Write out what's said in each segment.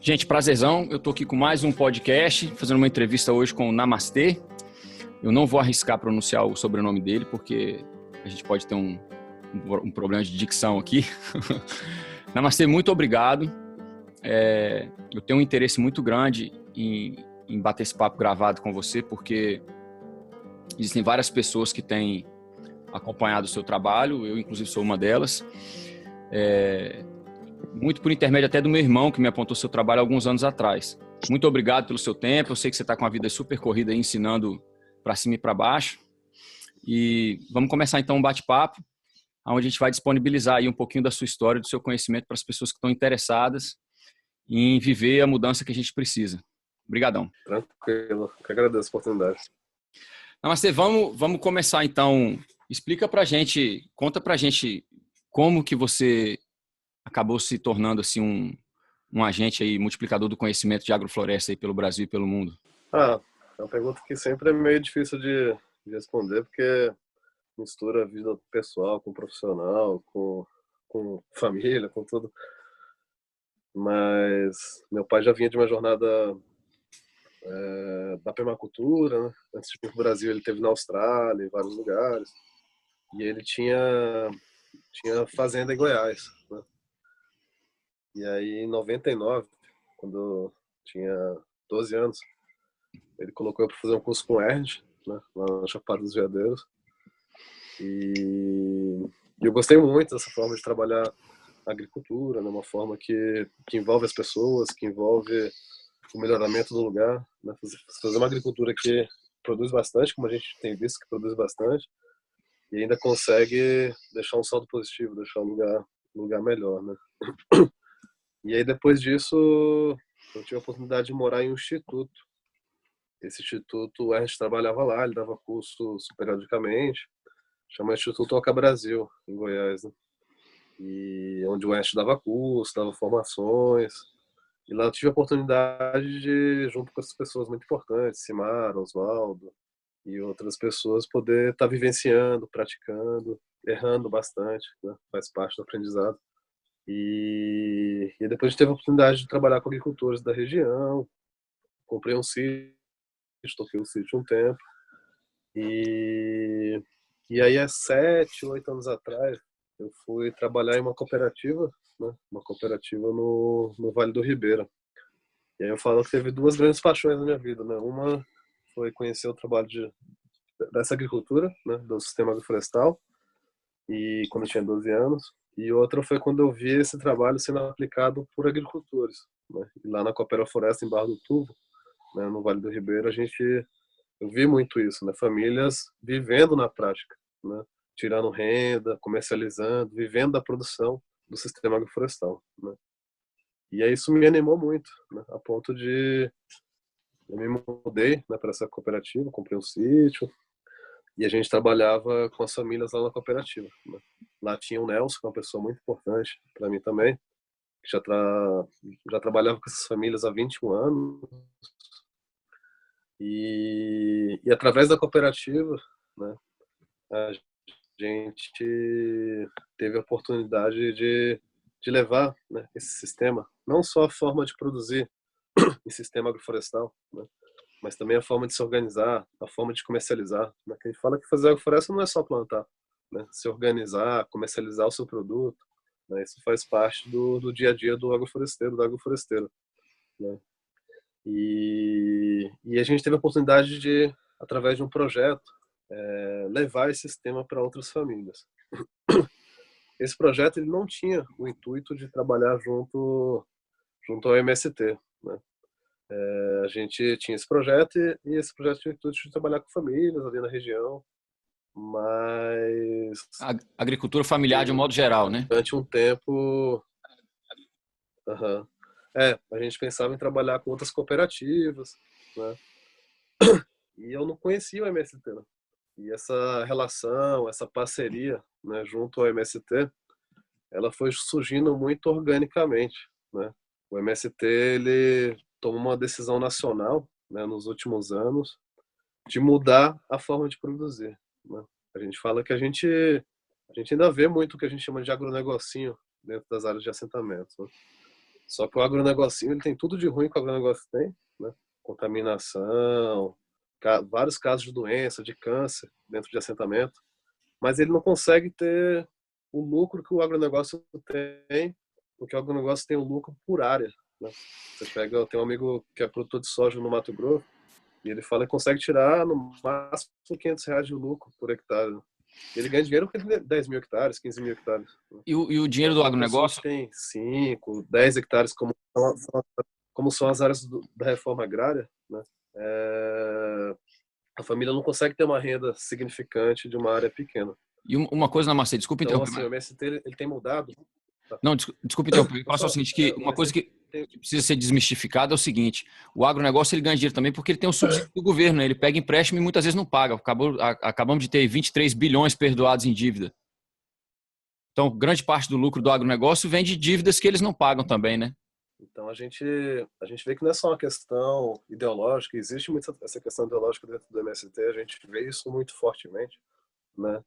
Gente, prazerzão. Eu tô aqui com mais um podcast, fazendo uma entrevista hoje com o Namastê. Eu não vou arriscar pronunciar o sobrenome dele, porque a gente pode ter um problema de dicção aqui. Namastê, muito obrigado. Eu tenho um interesse muito grande em bater esse papo gravado com você, porque existem várias pessoas que têm acompanhado o seu trabalho, eu inclusive sou uma delas. Muito por intermédio até do meu irmão, que me apontou seu trabalho há alguns anos atrás. Muito obrigado pelo seu tempo. Eu sei que você está com a vida super corrida aí, ensinando para cima e para baixo. E vamos começar então um bate-papo, onde a gente vai disponibilizar aí um pouquinho da sua história, do seu conhecimento para as pessoas que estão interessadas em viver a mudança que a gente precisa. Obrigadão. Tranquilo, que agradeço a oportunidade. Namastê, vamos começar então. Explica pra gente, conta pra gente como que você acabou se tornando assim um agente aí, multiplicador do conhecimento de agrofloresta aí pelo Brasil e pelo mundo. É uma pergunta que sempre é meio difícil de responder, porque mistura a vida pessoal com profissional, com família, com tudo. Mas meu pai já vinha de uma jornada da permacultura, né? Antes de ir para o Brasil, ele esteve na Austrália, em vários lugares. E ele tinha fazenda em Goiás, né? E aí, em 99, quando eu tinha 12 anos, ele colocou eu para fazer um curso com o Erd, né, lá na Chapada dos Veadeiros. E eu gostei muito dessa forma de trabalhar a agricultura, né, uma forma que envolve as pessoas, que envolve o melhoramento do lugar, né, fazer uma agricultura que produz bastante, como a gente tem visto que produz bastante, e ainda consegue deixar um saldo positivo, deixar um lugar melhor, né? E aí, depois disso, eu tive a oportunidade de morar em um instituto. Esse instituto, o Ernst trabalhava lá, ele dava cursos periodicamente, chama Instituto Oca Brasil, em Goiás, né? E onde o Ernst dava curso, dava formações. E lá eu tive a oportunidade de, junto com essas pessoas muito importantes, Simara, Oswaldo e outras pessoas, poder estar vivenciando, praticando, errando bastante, né? Faz parte do aprendizado. E depois a gente teve a oportunidade de trabalhar com agricultores da região. Comprei um sítio, toquei o sítio um tempo. E aí, há 7, 8 anos atrás, eu fui trabalhar em uma cooperativa, né? Uma cooperativa no Vale do Ribeira. E aí eu falo que teve duas grandes paixões na minha vida, né? Uma foi conhecer o trabalho dessa agricultura, né? Do sistema agroflorestal, e quando eu tinha 12 anos. E outra foi quando eu vi esse trabalho sendo aplicado por agricultores, né? E lá na Coopera Floresta, em Barra do Tubo, né? No Vale do Ribeira, eu vi muito isso, né? Famílias vivendo na prática, né? Tirando renda, comercializando, vivendo da produção do sistema agroflorestal, né? E aí isso me animou muito, né? A ponto de eu me mudei, né, para essa cooperativa, comprei um sítio e a gente trabalhava com as famílias lá na cooperativa, né? Lá tinha o Nelson, que é uma pessoa muito importante para mim também, que já trabalhava com essas famílias há 21 anos. E através da cooperativa, né, a gente teve a oportunidade de levar, né, esse sistema, não só a forma de produzir em sistema agroflorestal, né, mas também a forma de se organizar, a forma de comercializar, né? Que a gente fala que fazer agrofloresta não é só plantar, né? Se organizar, comercializar o seu produto, né? Isso faz parte do dia a dia do agrofloresteiro, né? E a gente teve a oportunidade de, através de um projeto, levar esse sistema para outras famílias. Esse projeto ele não tinha o intuito de trabalhar junto ao MST, né? A gente tinha esse projeto e esse projeto tinha o intuito de trabalhar com famílias ali na região, mas A agricultura familiar de um modo geral, né? durante um tempo, a gente pensava em trabalhar com outras cooperativas, né? E eu não conhecia o MST, né? E essa relação, essa parceria, né, junto ao MST, ela foi surgindo muito organicamente, né? O MST ele tomou uma decisão nacional, né, nos últimos anos de mudar a forma de produzir, né? A gente fala que a gente ainda vê muito o que a gente chama de agronegocinho dentro das áreas de assentamento, né? Só que o agronegocinho, ele tem tudo de ruim que o agronegócio tem, né? Contaminação, vários casos de doença, de câncer dentro de assentamento, mas ele não consegue ter o lucro que o agronegócio tem, porque o agronegócio tem o lucro por área, né? Você pega, eu tenho um amigo que é produtor de soja no Mato Grosso, e ele fala que consegue tirar no máximo R$ 500 de lucro por hectare. Ele ganha dinheiro porque ele tem 10 mil hectares, 15 mil hectares. E o dinheiro do Uma pessoa que agronegócio? tem 5, 10 hectares, como são as áreas da reforma agrária, né? A família não consegue ter uma renda significante de uma área pequena. E uma coisa, Namastê, desculpa Então, interromper. assim, o MST ele tem mudado. Não, desculpa interromper. Eu falo só o seguinte, que O uma coisa MST que precisa ser desmistificada é o seguinte: o agronegócio ele ganha dinheiro também porque ele tem o subsídio do governo, né? Ele pega empréstimo e muitas vezes não paga. Acabamos de ter 23 bilhões perdoados em dívida. Então, grande parte do lucro do agronegócio vem de dívidas que eles não pagam também, né? Então, a gente vê que não é só uma questão ideológica, existe muito essa questão ideológica dentro do MST, a gente vê isso muito fortemente, né?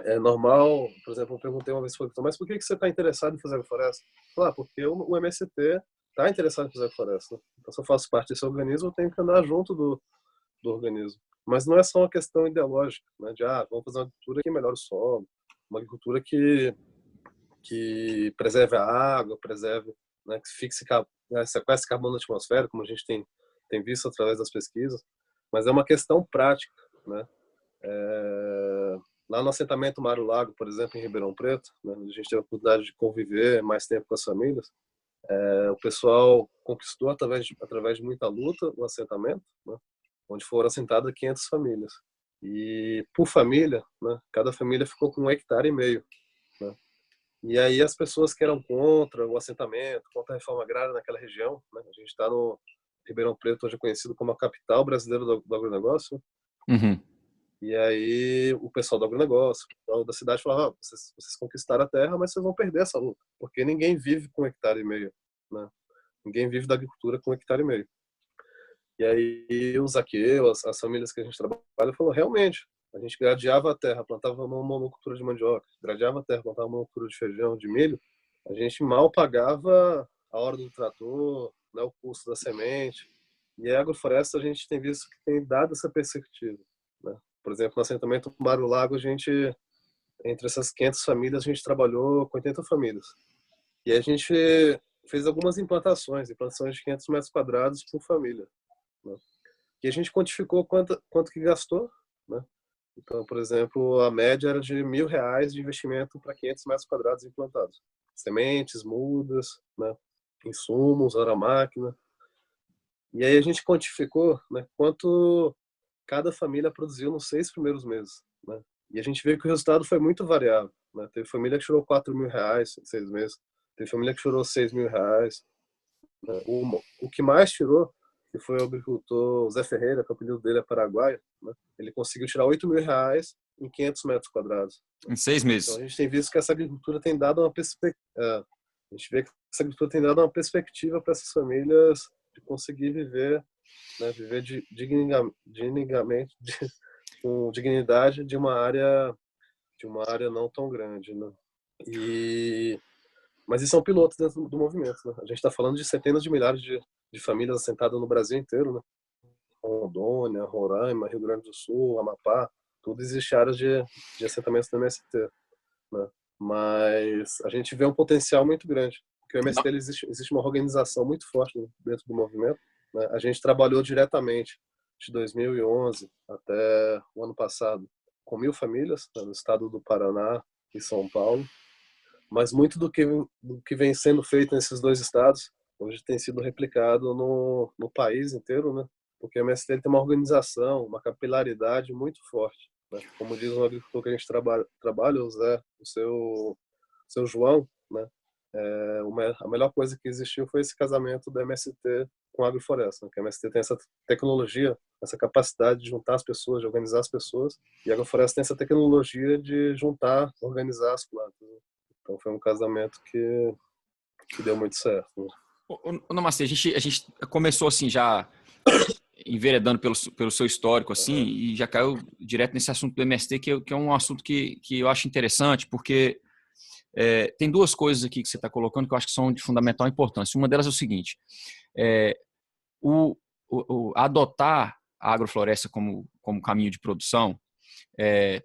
É normal, por exemplo, eu perguntei uma vez, mas por que você está interessado em fazer agrofloresta? Claro, porque o MST está interessado em fazer agrofloresta. Então, se eu faço parte desse organismo, eu tenho que andar junto do organismo. Mas não é só uma questão ideológica, né? De, vamos fazer uma agricultura que melhora o solo, uma agricultura que preserve a água, preserve, né, que fixe, né, sequestre carbono na atmosfera, como a gente tem visto através das pesquisas. Mas é uma questão prática, né? Lá no assentamento Mário Lago, por exemplo, em Ribeirão Preto, né, a gente teve a oportunidade de conviver mais tempo com as famílias. O pessoal conquistou, através de muita luta, o assentamento, né, onde foram assentadas 500 famílias. E, por família, né, cada família ficou com 1,5 hectare. Né? E aí as pessoas que eram contra o assentamento, contra a reforma agrária naquela região, né, a gente está no Ribeirão Preto, hoje é conhecido como a capital brasileira do agronegócio. Uhum. E aí o pessoal do agronegócio, o pessoal da cidade falava, vocês conquistaram a terra, mas vocês vão perder essa luta, porque ninguém vive com 1,5 hectare, né? Ninguém vive da agricultura com 1,5 hectare. E aí o Zaqueu, as famílias que a gente trabalha, falou, realmente, a gente gradeava a terra, plantava uma monocultura de mandioca, gradeava a terra, plantava uma monocultura de feijão, de milho, a gente mal pagava a hora do trator, né, o custo da semente. E a agrofloresta a gente tem visto que tem dado essa perspectiva, né? Por exemplo, no assentamento Mário Lago, entre essas 500 famílias, a gente trabalhou com 80 famílias. E a gente fez algumas implantações de 500 metros quadrados por família, né? E a gente quantificou quanto que gastou, né? Então, por exemplo, a média era de R$ 1.000 de investimento para 500 metros quadrados implantados. Sementes, mudas, né? Insumos, hora máquina. E aí a gente quantificou, né, quanto cada família produziu nos 6 primeiros meses, né? E a gente vê que o resultado foi muito variável, né? Teve família que tirou R$ 4.000 em 6 meses, teve família que tirou R$ 6.000, né? O que mais tirou, que foi o agricultor Zé Ferreira, que o apelido dele é Paraguai, né? Ele conseguiu tirar R$ 8.000 em 500 metros quadrados. Em 6 Então a meses. gente tem visto que essa agricultura tem dado uma perspectiva, a gente vê que essa agricultura tem dado uma perspectiva para essas famílias de conseguir viver, né, viver com dignidade de uma área não tão grande, né? Mas isso é um piloto dentro do movimento, né? A gente está falando de centenas de milhares de famílias assentadas no Brasil inteiro, né? Rondônia, Roraima, Rio Grande do Sul, Amapá, tudo existe áreas de assentamentos do MST, né? Mas a gente vê um potencial muito grande, porque o MST existe uma organização muito forte dentro do movimento, né? A gente trabalhou diretamente de 2011 até o ano passado com 1.000 famílias, né, no estado do Paraná e São Paulo, mas muito do que vem sendo feito nesses dois estados hoje tem sido replicado no país inteiro, né? Porque o MST tem uma organização, uma capilaridade muito forte, né? Como diz um agricultor que a gente trabalha, o Zé, seu João, né? A melhor coisa que existiu foi esse casamento do MST com a agrofloresta, né? Que a MST tem essa tecnologia, essa capacidade de juntar as pessoas, de organizar as pessoas, e a agrofloresta tem essa tecnologia de juntar, organizar as plantas, né? Então foi um casamento que deu muito certo, né? Namastê, a gente começou assim já enveredando pelo seu histórico assim e já caiu direto nesse assunto do MST, que é um assunto que eu acho interessante, porque Tem duas coisas aqui que você está colocando que eu acho que são de fundamental importância. Uma delas é o seguinte, é, adotar a agrofloresta como caminho de produção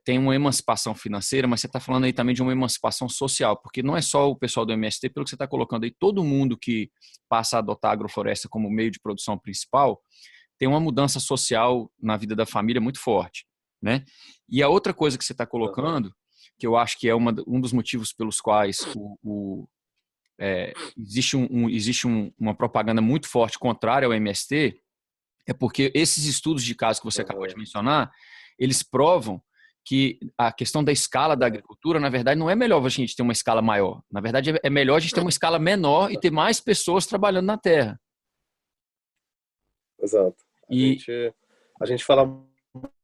tem uma emancipação financeira, mas você está falando aí também de uma emancipação social, porque não é só o pessoal do MST, pelo que você está colocando aí, todo mundo que passa a adotar a agrofloresta como meio de produção principal tem uma mudança social na vida da família muito forte, né? E a outra coisa que você está colocando, que eu acho que é um dos motivos pelos quais existe uma propaganda muito forte contrária ao MST, é porque esses estudos de caso que você acabou de mencionar, eles provam que a questão da escala da agricultura, na verdade, não é melhor a gente ter uma escala maior. Na verdade, é melhor a gente ter uma escala menor e ter mais pessoas trabalhando na terra. Exato. E A gente fala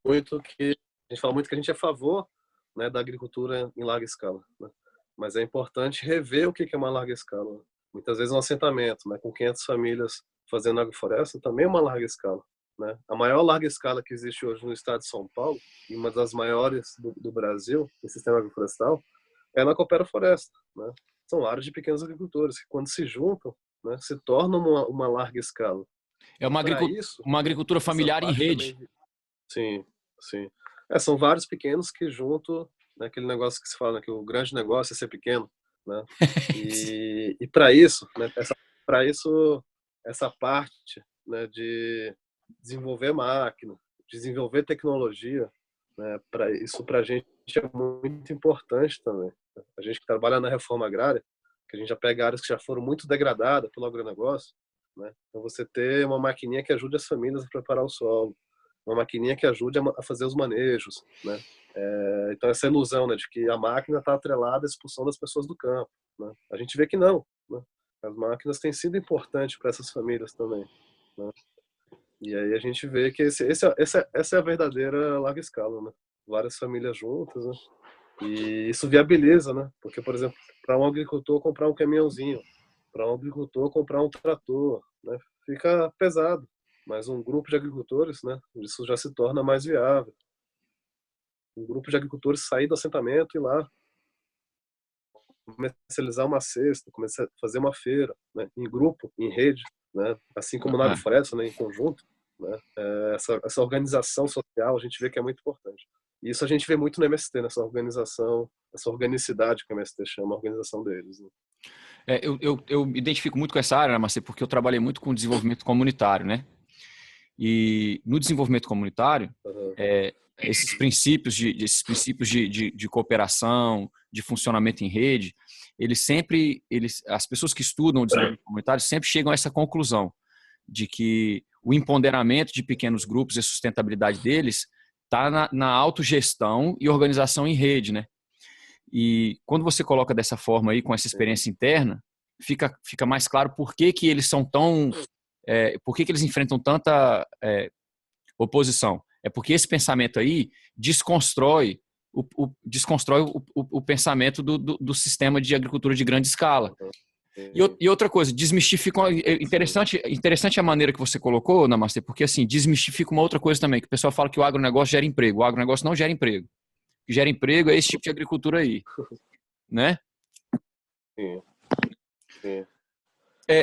muito que a gente é a favor, né, da agricultura em larga escala, né? Mas é importante rever o que é uma larga escala. Muitas vezes um assentamento, né, com 500 famílias fazendo agrofloresta também é uma larga escala, né? A maior larga escala que existe hoje no estado de São Paulo, e uma das maiores do Brasil, em sistema agroflorestal, é na Coopera Floresta, né? São lares de pequenos agricultores que, quando se juntam, né, se tornam uma larga escala. é Para isso, uma agricultura essa familiar em parte rede. também, sim, sim. São vários pequenos que junto, né, aquele negócio que se fala, né, que o grande negócio é ser pequeno, né? E para isso, né, essa parte, né, de desenvolver máquina, desenvolver tecnologia, né, para a gente é muito importante também. A gente que trabalha na reforma agrária, que a gente já pega áreas que já foram muito degradadas pelo agronegócio, né? Então você ter uma maquininha que ajude as famílias a preparar o solo, uma maquininha que ajude a fazer os manejos, né? Então essa ilusão, né, de que a máquina está atrelada à expulsão das pessoas do campo, né? A gente vê que não, né? As máquinas têm sido importantes para essas famílias também, né? E aí a gente vê que essa é a verdadeira larga escala, né? Várias famílias juntas, né? E isso viabiliza, né? Porque, por exemplo, para um agricultor comprar um caminhãozinho, para um agricultor comprar um trator, né? Fica pesado. Mas um grupo de agricultores, né? Isso já se torna mais viável. Um grupo de agricultores sair do assentamento e ir lá comercializar uma cesta, começar a fazer uma feira, né? Em grupo, em rede, né? Assim como na agrofloresta, né? Em conjunto, né? Essa organização social a gente vê que é muito importante. E isso a gente vê muito no MST, nessa organização, essa organicidade que o MST chama, a organização deles, né? Eu me identifico muito com essa área, né, Marcelo, porque eu trabalhei muito com desenvolvimento comunitário, né? E no desenvolvimento comunitário, esses princípios de cooperação, de funcionamento em rede, as pessoas que estudam o desenvolvimento comunitário sempre chegam a essa conclusão de que o empoderamento de pequenos grupos e a sustentabilidade deles está na autogestão e organização em rede, né? E quando você coloca dessa forma aí, com essa experiência interna, fica mais claro por que eles são tão... por que eles enfrentam tanta oposição. É porque esse pensamento aí desconstrói o pensamento do sistema de agricultura de grande escala. E outra coisa, desmistifica. Interessante a maneira que você colocou, Namastê, porque assim, desmistifica uma outra coisa também, que o pessoal fala que o agronegócio gera emprego. O agronegócio não gera emprego. O que gera emprego é esse tipo de agricultura aí, né? Sim, sim.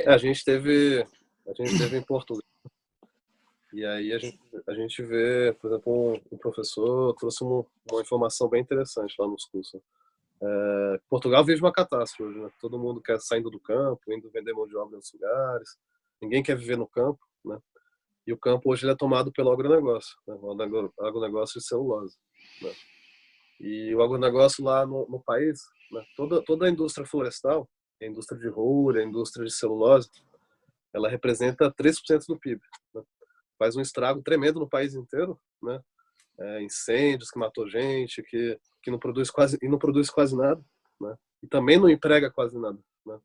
A gente teve em Portugal, e aí a gente vê, por exemplo, um professor trouxe uma informação bem interessante lá nos cursos. Portugal vive uma catástrofe hoje, né? Todo mundo quer saindo do campo, indo vender mão de obra em outros lugares. Ninguém quer viver no campo, né? E o campo hoje ele é tomado pelo agronegócio, né? O agronegócio de celulose, né? E o agronegócio lá no país, né? Toda a indústria florestal, a indústria de roura, a indústria de celulose, ela representa 3% do PIB, né? Faz um estrago tremendo no país inteiro, né? Incêndios que matou gente, que não produz quase nada, né? E também não emprega quase nada, né?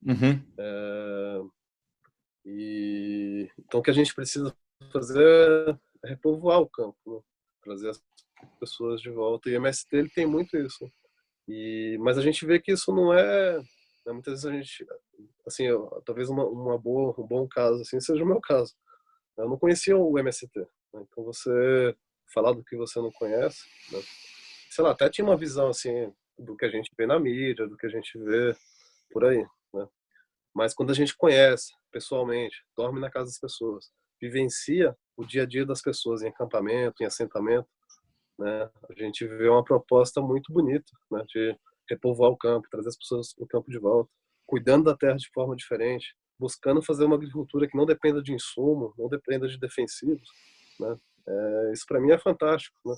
Então o que a gente precisa fazer é repovoar o campo, né? Trazer as pessoas de volta. E o MST ele tem muito isso. Mas a gente vê que isso não é, né? Muitas vezes a gente, assim, talvez um bom caso assim seja o meu caso. Eu não conhecia o MST, né? Então você falar do que você não conhece, né? Sei lá, até tinha uma visão assim do que a gente vê na mídia, do que a gente vê por aí, né? Mas quando a gente conhece pessoalmente, dorme na casa das pessoas, vivencia o dia a dia das pessoas em acampamento, em assentamento, né? A gente vê uma proposta muito bonita, né? De repovoar o campo, trazer as pessoas no campo de volta, cuidando da terra de forma diferente, buscando fazer uma agricultura que não dependa de insumo, não dependa de defensivos, né? Isso para mim é fantástico, né?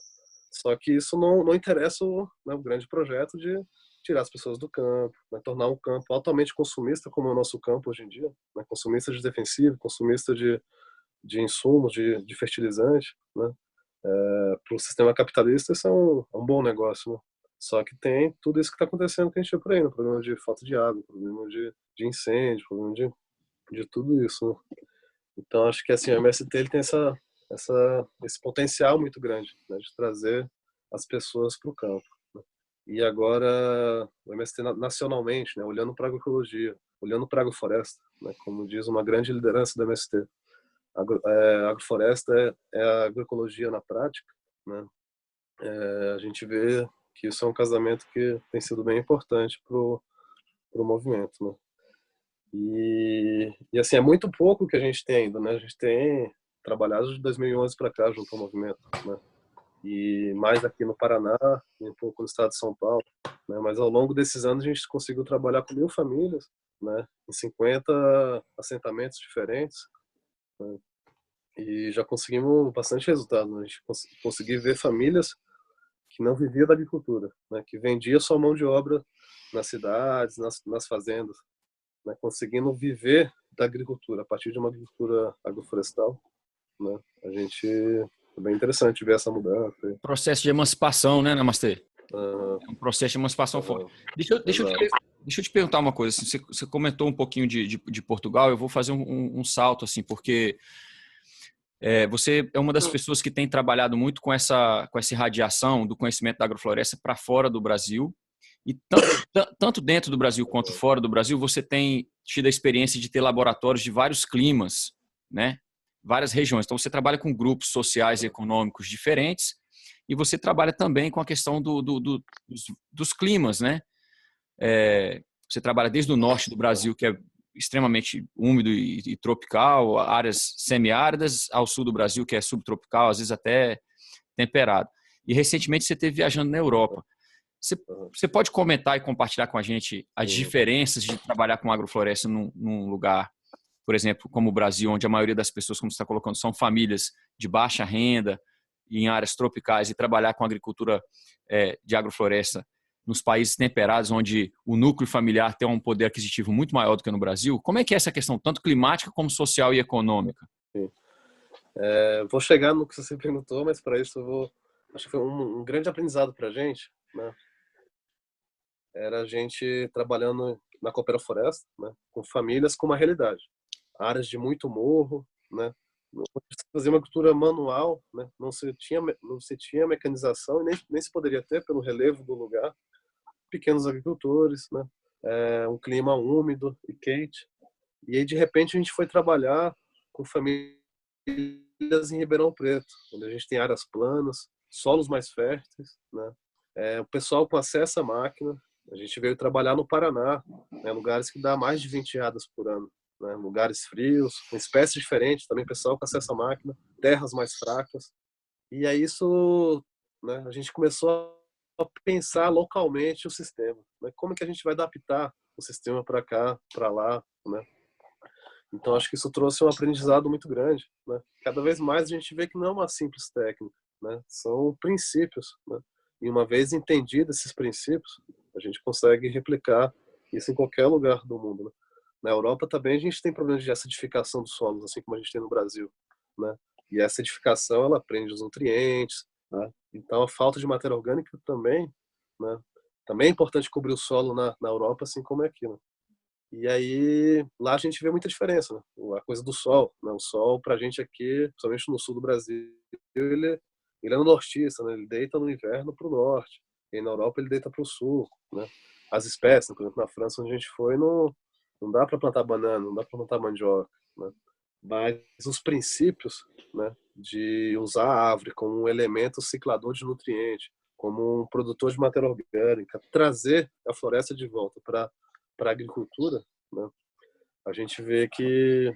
Só que isso não interessa né, o grande projeto de tirar as pessoas do campo, né, tornar um campo altamente consumista, como é o nosso campo hoje em dia, né, consumista de defensivo, consumista de insumos, de fertilizante, né? Para o sistema capitalista isso é um bom negócio, né? Só que tem tudo isso que está acontecendo que a gente vê por aí, né? Problema de falta de água, problema de incêndio, problema de tudo isso, né? Então acho que assim, o MST ele tem esse potencial muito grande, né, de trazer as pessoas para o campo, né? E agora o MST nacionalmente, né, olhando para a agroecologia, olhando para a agrofloresta, né, como diz uma grande liderança do MST, a agrofloresta é a agroecologia na prática, né? A gente vê que isso é um casamento que tem sido bem importante pro movimento, né? E assim, é muito pouco que a gente tem ainda, né? A gente tem trabalhado de 2011 para cá junto ao movimento, né? E mais aqui no Paraná, e um pouco no estado de São Paulo, né? Mas ao longo desses anos a gente conseguiu trabalhar com 1.000 famílias, né? Em 50 assentamentos diferentes, né? E já conseguimos bastante resultado, né? A gente conseguiu ver famílias que não viviam da agricultura, né? Que vendia sua mão de obra nas cidades, nas fazendas, né, conseguindo viver da agricultura a partir de uma agricultura agroflorestal, né? A gente é bem interessante ver essa mudança. Processo de emancipação, né, Namastê? Uh, É um processo de emancipação forte. uh, Deixa eu te perguntar uma coisa. Assim, você comentou um pouquinho de Portugal, eu vou fazer um salto, assim, porque você é uma das pessoas que tem trabalhado muito com essa irradiação do conhecimento da agrofloresta para fora do Brasil. E tanto dentro do Brasil quanto fora do Brasil, você tem tido a experiência de ter laboratórios de vários climas, né? Várias regiões. Então, você trabalha com grupos sociais e econômicos diferentes e você trabalha também com a questão dos climas, né? Você trabalha desde o norte do Brasil, que é extremamente úmido e tropical, áreas semiáridas, ao sul do Brasil, que é subtropical, às vezes até temperado. E recentemente você esteve viajando na Europa. Você pode comentar e compartilhar com a gente as diferenças de trabalhar com agrofloresta num lugar, por exemplo, como o Brasil, onde a maioria das pessoas, como você está colocando, são famílias de baixa renda em áreas tropicais, e trabalhar com agricultura de agrofloresta nos países temperados, onde o núcleo familiar tem um poder aquisitivo muito maior do que no Brasil? Como é que é essa questão, tanto climática como social e econômica? Sim. Vou chegar no que você perguntou, mas para isso acho que foi um grande aprendizado para a gente, né? Era a gente trabalhando na Coopera Floresta, né? Com famílias com uma realidade. Áreas de muito morro, né? Fazer uma agricultura manual, né? Não se tinha mecanização e nem se poderia ter pelo relevo do lugar. Pequenos agricultores, né? Um clima úmido e quente. E aí, de repente, a gente foi trabalhar com famílias em Ribeirão Preto, onde a gente tem áreas planas, solos mais férteis, né? O pessoal com acesso à máquina. A gente veio trabalhar no Paraná, né? Lugares que dá mais de 20 geadas por ano, né? Lugares frios, com espécies diferentes, também pessoal com acesso à máquina, terras mais fracas. E aí isso, né? A gente começou a pensar localmente o sistema, né? Como que a gente vai adaptar o sistema para cá, para lá, né? Então acho que isso trouxe um aprendizado muito grande, né? Cada vez mais a gente vê que não é uma simples técnica, né? São princípios, né? E uma vez entendidos esses princípios, a gente consegue replicar isso em qualquer lugar do mundo, né? Na Europa também a gente tem problemas de acidificação dos solos, assim como a gente tem no Brasil, né? E a acidificação ela prende os nutrientes, né? Então a falta de matéria orgânica também, né? Também é importante cobrir o solo na Europa, assim como é aqui, né? E aí, lá a gente vê muita diferença, né? A coisa do sol, né? O sol, pra gente aqui, principalmente no sul do Brasil, ele é no nortista, né? Ele deita no inverno pro norte. E aí, na Europa ele deita pro sul, né? As espécies, por exemplo, na França, onde a gente foi, não dá para plantar banana, não dá para plantar mandioca, né? Mas os princípios, né? De usar a árvore como um elemento ciclador de nutriente, como um produtor de matéria orgânica, trazer a floresta de volta para a agricultura, né? A gente vê que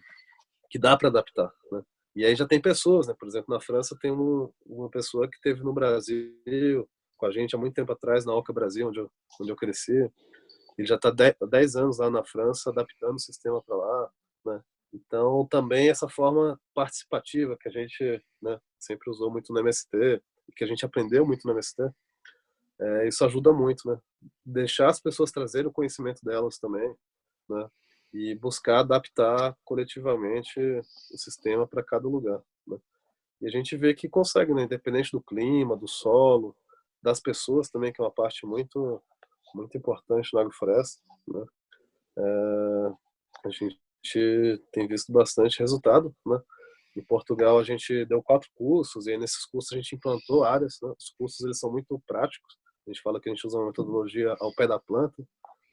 dá para adaptar, né? E aí já tem pessoas, né? Por exemplo, na França tem uma pessoa que esteve no Brasil com a gente há muito tempo atrás, na Oca Brasil, onde eu cresci. Ele já está 10 anos lá na França, adaptando o sistema para lá, né? Então, também essa forma participativa que a gente, né, sempre usou muito no MST, que a gente aprendeu muito no MST, isso ajuda muito, né? Deixar as pessoas trazerem o conhecimento delas também, né? E buscar adaptar coletivamente o sistema para cada lugar, né? E a gente vê que consegue, né? Independente do clima, do solo, das pessoas também, que é uma parte muito importante na agrofloresta, né? A gente tem visto bastante resultado, né? Em Portugal a gente deu 4 cursos e aí nesses cursos a gente implantou áreas, né? Os cursos eles são muito práticos. A gente fala que a gente usa uma metodologia ao pé da planta,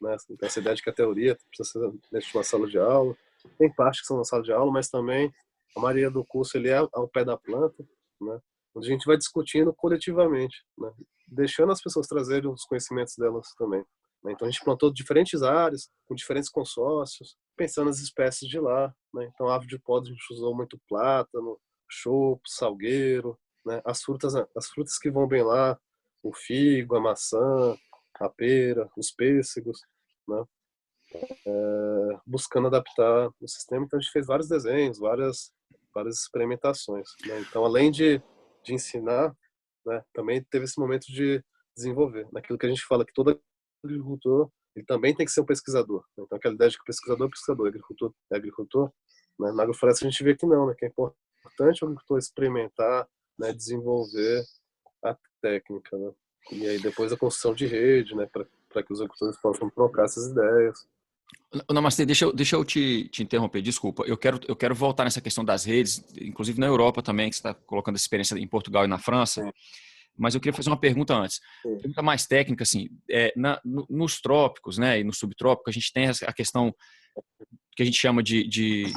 né? Então, essa ideia de que a teoria precisa ser dentro de uma sala de aula. Tem partes que são na sala de aula, mas também a maioria do curso ele é ao pé da planta, né? Onde a gente vai discutindo coletivamente, né? Deixando as pessoas trazerem os conhecimentos delas também, né? Então a gente plantou diferentes áreas, com diferentes consórcios, pensando nas espécies de lá, né? Então árvore de poda a gente usou muito plátano, chopo, salgueiro, né? As frutas que vão bem lá, o figo, a maçã, a pera, os pêssegos, né? Buscando adaptar o sistema. Então a gente fez vários desenhos, várias experimentações, né? Então além de ensinar, né, também teve esse momento de desenvolver, naquilo que a gente fala que todo agricultor ele também tem que ser um pesquisador, né? Então aquela ideia de que o pesquisador é pesquisador, agricultor é agricultor, né? Na agrofloresta a gente vê que não, né? Que é importante o agricultor experimentar, né? Desenvolver a técnica, né? E aí depois a construção de rede, né? Para que os agricultores possam trocar essas ideias. Namastê, deixa eu te interromper, desculpa. Eu quero voltar nessa questão das redes, inclusive na Europa também, que você está colocando essa experiência em Portugal e na França, mas eu queria fazer uma pergunta antes. Pergunta mais técnica, assim, nos trópicos, né, e no subtrópico, a gente tem a questão que a gente chama de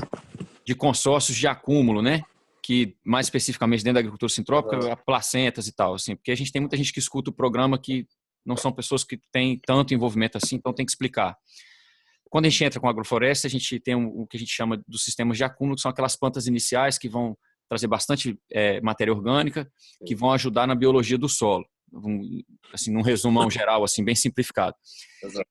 consórcios de acúmulo, né, que mais especificamente dentro da agricultura sintrópica, placentas e tal, assim, porque a gente tem muita gente que escuta o programa que não são pessoas que têm tanto envolvimento assim, então tem que explicar. Quando a gente entra com a agrofloresta, a gente tem o que a gente chama dos sistemas de acúmulo, que são aquelas plantas iniciais que vão trazer bastante matéria orgânica, que vão ajudar na biologia do solo. Assim, num resumão geral, assim, bem simplificado. Exato.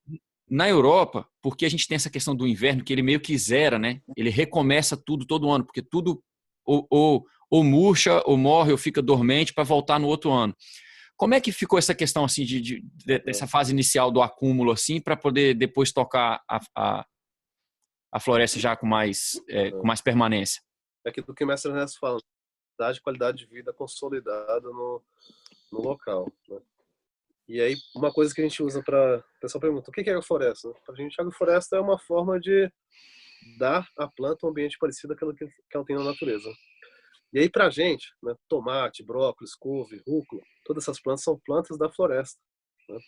Na Europa, porque a gente tem essa questão do inverno, que ele meio que zera, né? Ele recomeça tudo todo ano, porque tudo ou murcha, ou morre, ou fica dormente para voltar no outro ano. Como é que ficou essa questão assim dessa fase inicial do acúmulo assim para poder depois tocar a floresta já com mais permanência? É aquilo que o mestre Ernesto fala, dar qualidade de vida consolidada no local, né? E aí, uma coisa que a gente usa para... O pessoal pergunta, o que é agrofloresta? Para a gente, a agrofloresta é uma forma de dar à planta um ambiente parecido àquilo que ela tem na natureza. E aí, para a gente, né, tomate, brócolis, couve, rúcula, todas essas plantas são plantas da floresta, né?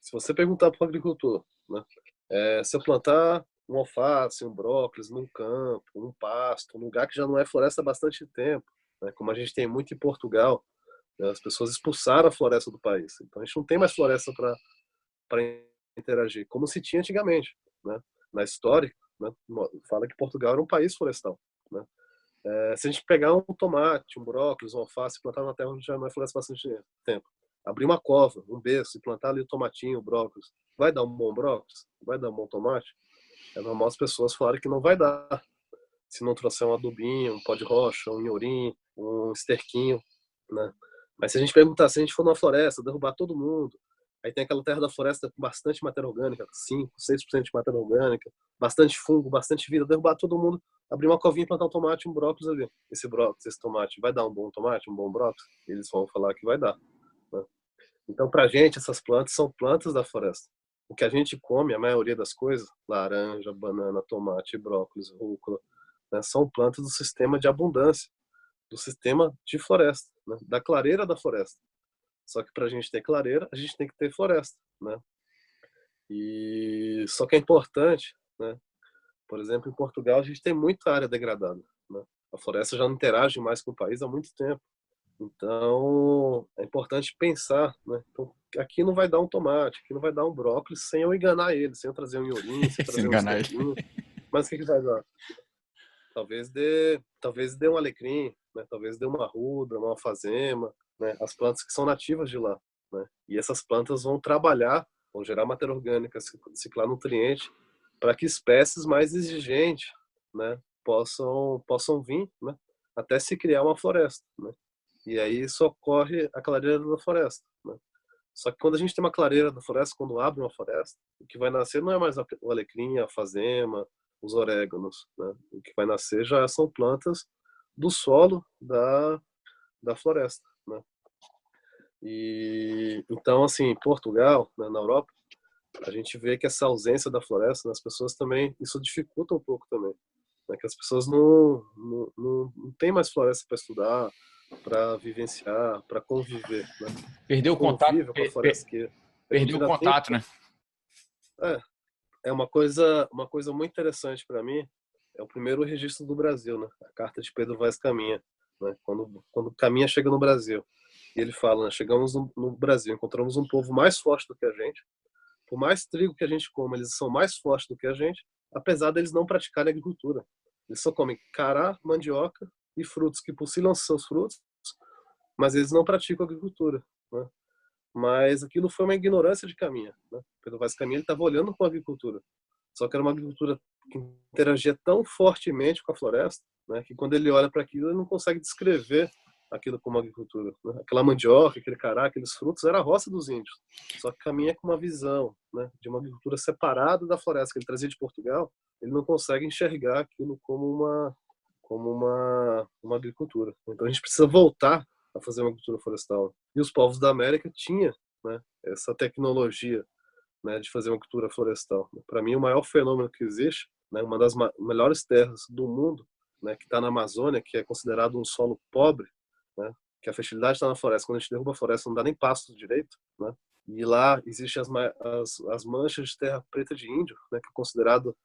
Se você perguntar para o agricultor, né, se eu plantar um alface, um brócolis num campo, num pasto, num lugar que já não é floresta há bastante tempo, né, como a gente tem muito em Portugal, né, as pessoas expulsaram a floresta do país. Então a gente não tem mais floresta para interagir, como se tinha antigamente, né? Na história, né, fala que Portugal era um país florestal, né? Se a gente pegar um tomate, um brócolis, um alface, plantar na terra onde já não é floresta há bastante tempo, abrir uma cova, um berço e plantar ali o tomatinho, o brócolis, vai dar um bom brócolis? Vai dar um bom tomate? É normal as pessoas falarem que não vai dar, se não trouxer um adubinho, um pó de rocha, um inhorim, um esterquinho, né? Mas se a gente perguntar, se a gente for numa floresta, derrubar todo mundo, aí tem aquela terra da floresta com bastante matéria orgânica, 5, 6% de matéria orgânica, bastante fungo, bastante vida, derrubar todo mundo, abrir uma covinha e plantar um tomate, um brócolis ali. Esse brócolis, esse tomate, vai dar um bom tomate, um bom brócolis? Eles vão falar que vai dar, né? Então, pra gente, essas plantas são plantas da floresta. O que a gente come, a maioria das coisas, laranja, banana, tomate, brócolis, rúcula, né, são plantas do sistema de abundância, do sistema de floresta, né, da clareira da floresta. Só que para a gente ter clareira, a gente tem que ter floresta, né? E só que é importante, né? Por exemplo, em Portugal a gente tem muita área degradada, né? A floresta já não interage mais com o país há muito tempo. Então, é importante pensar, né? Então, aqui não vai dar um tomate, aqui não vai dar um brócolis sem eu enganar ele, sem eu trazer um iorim, sem Sem trazer um enganar ele. espinho. Mas o que vai dar? Talvez dê um alecrim, né? Talvez dê uma arruda, uma alfazema, né? As plantas que são nativas de lá, né? E essas plantas vão trabalhar, vão gerar matéria orgânica, ciclar nutriente, para que espécies mais exigentes, né, possam vir, né, até se criar uma floresta, né? E aí só ocorre a clareira da floresta, né? Só que quando a gente tem uma clareira da floresta, quando abre uma floresta, o que vai nascer não é mais o alecrim, a alfazema, os oréganos, né? O que vai nascer já são plantas do solo da floresta, né? E então, assim, em Portugal, né, na Europa, a gente vê que essa ausência da floresta nas pessoas também, isso dificulta um pouco também, né? Que as pessoas não têm mais floresta para estudar, para vivenciar, para conviver, né? Perdeu Quem o contato, convive com a floresta que a perdeu gente o ainda tem, contato, né? é, é uma coisa muito interessante para mim, é o primeiro registro do Brasil, né? A carta de Pedro Vaz Caminha, né? Quando Caminha chega no Brasil, e ele fala, né? Chegamos no Brasil, encontramos um povo mais forte do que a gente, por mais trigo que a gente coma, eles são mais fortes do que a gente, apesar deles não praticarem agricultura. Eles só comem cará, mandioca e frutos que possuem seus frutos, mas eles não praticam agricultura, né? Mas aquilo foi uma ignorância de Caminha, né? Pedro Vaz Caminha, ele estava olhando com a agricultura, só que era uma agricultura que interagia tão fortemente com a floresta, né, que quando ele olha para aquilo, ele não consegue descrever aquilo como agricultura, né? Aquela mandioca, aquele cará, aqueles frutos, era a roça dos índios. Só que Caminha com uma visão, né, de uma agricultura separada da floresta que ele trazia de Portugal, ele não consegue enxergar aquilo como uma agricultura. Então a gente precisa voltar a fazer uma agricultura florestal. E os povos da América tinham, né, essa tecnologia, né, de fazer uma agricultura florestal. Para mim, o maior fenômeno que existe, né, uma das melhores terras do mundo, né, que está na Amazônia, que é considerado um solo pobre, né, que a fertilidade está na floresta. Quando a gente derruba a floresta, não dá nem pasto direito, né? E lá existem as manchas de terra preta de índio, né, que é considerado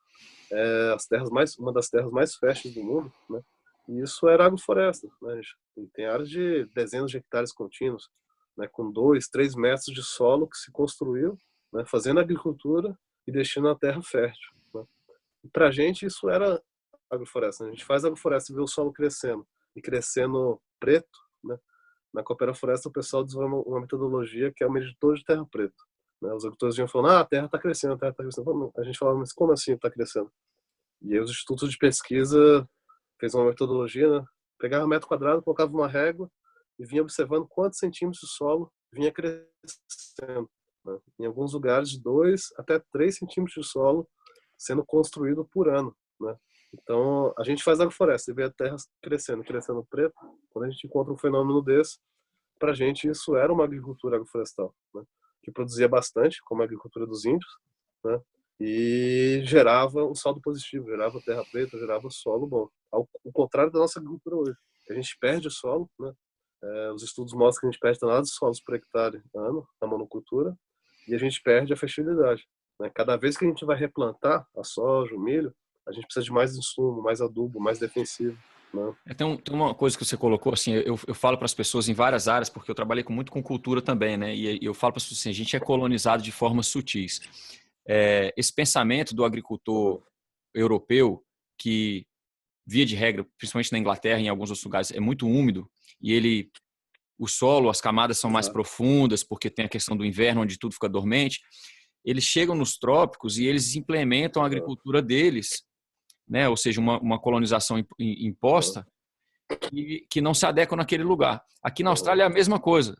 uma das terras mais férteis do mundo, né? E isso era agrofloresta, né? E tem áreas de dezenas de hectares contínuos, né, com 2, 3 metros de solo que se construiu, né, fazendo agricultura e deixando a terra fértil, né? E para a gente isso era agrofloresta, né? A gente faz agrofloresta e vê o solo crescendo, e crescendo preto, né? Na Coopera Floresta o pessoal desenvolveu uma metodologia que é o medidor de terra preta, né? Os agricultores vinham falando, a terra está crescendo, a terra está crescendo. A gente falava, mas como assim está crescendo? E aí os institutos de pesquisa fez uma metodologia, né? Pegava um metro quadrado, colocava uma régua e vinha observando quantos centímetros de solo vinha crescendo, né? Em alguns lugares, 2 até 3 centímetros de solo sendo construído por ano, né? Então, a gente faz agrofloresta e vê a terra crescendo, crescendo preto. Quando a gente encontra um fenômeno desse, para a gente isso era uma agricultura agroflorestal, né? Que produzia bastante, como a agricultura dos índios, né? E gerava um saldo positivo, gerava terra preta, gerava solo bom. Ao contrário da nossa agricultura hoje, a gente perde o solo, né? Os estudos mostram que a gente perde toneladas de solos por hectare ano na monocultura e a gente perde a fertilidade, né? Cada vez que a gente vai replantar a soja, o milho, a gente precisa de mais insumo, mais adubo, mais defensivo, né? Tem uma coisa que você colocou, assim, eu falo para as pessoas em várias áreas, porque eu trabalhei muito com cultura também, né? E eu falo para as pessoas assim, a gente é colonizado de formas sutis. Esse pensamento do agricultor europeu, que via de regra, principalmente na Inglaterra e em alguns outros lugares, é muito úmido, e o solo, as camadas são mais Exato. profundas, porque tem a questão do inverno, onde tudo fica dormente. Eles chegam nos trópicos e eles implementam a Uhum. agricultura deles, né? Ou seja, uma colonização Uhum. imposta, que não se adequam naquele lugar. Aqui na Uhum. Austrália é a mesma coisa.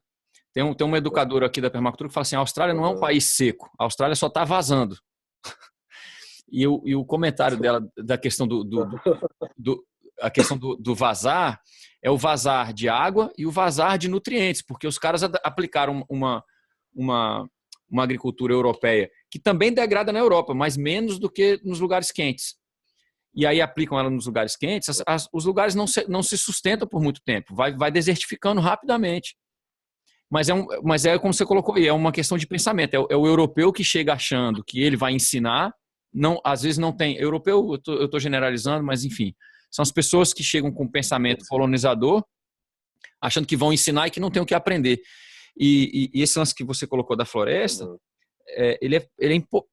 Tem uma educadora aqui da permacultura que fala assim, a Austrália não é um Uhum. país seco, a Austrália só está vazando. E o comentário dela da questão a questão do vazar é o vazar de água e o vazar de nutrientes, porque os caras aplicaram uma, uma agricultura europeia que também degrada na Europa, mas menos do que nos lugares quentes. E aí aplicam ela nos lugares quentes, os lugares não se sustentam por muito tempo, vai desertificando rapidamente. Mas é como você colocou aí, é uma questão de pensamento. É o europeu que chega achando que ele vai ensinar, não, às vezes não tem. Europeu, eu estou generalizando, mas enfim, são as pessoas que chegam com pensamento colonizador, achando que vão ensinar e que não tem o que aprender. E esse lance que você colocou da floresta, ele é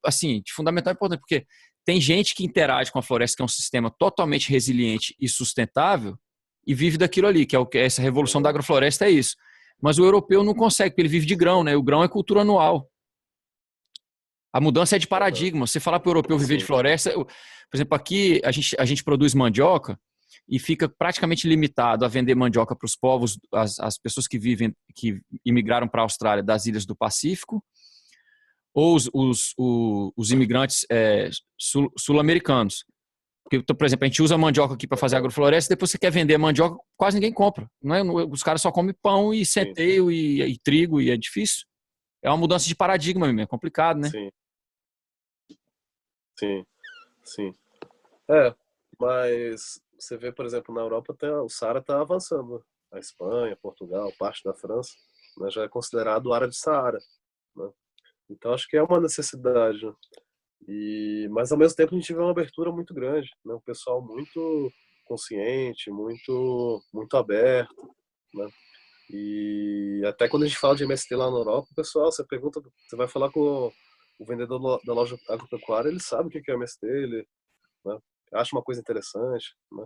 assim, de fundamental importante, porque tem gente que interage com a floresta, que é um sistema totalmente resiliente e sustentável, e vive daquilo ali, que é essa revolução da agrofloresta, é isso. Mas o europeu não consegue, porque ele vive de grão, né? O grão é cultura anual. A mudança é de paradigma. Você falar para o europeu viver de floresta, por exemplo, aqui a gente produz mandioca e fica praticamente limitado a vender mandioca para os povos, as pessoas que imigraram para a Austrália das ilhas do Pacífico, ou os imigrantes sul-americanos. Porque, por exemplo, a gente usa mandioca aqui para fazer agrofloresta, depois você quer vender mandioca, quase ninguém compra. Não é? Os caras só comem pão e centeio e trigo, e é difícil. É uma mudança de paradigma mesmo, é complicado, né? Sim, sim, sim. Mas você vê, por exemplo, na Europa o Saara está avançando. A Espanha, Portugal, parte da França, né, já é considerado área de Saara, né? Então acho que é uma necessidade, né? Mas ao mesmo tempo a gente vê uma abertura muito grande, né? Um pessoal muito consciente, muito aberto, né? E até quando a gente fala de MST lá na Europa, o pessoal, você pergunta, você vai falar com o vendedor da loja agropecuária, ele sabe o que é MST, ele, né, acha uma coisa interessante, né?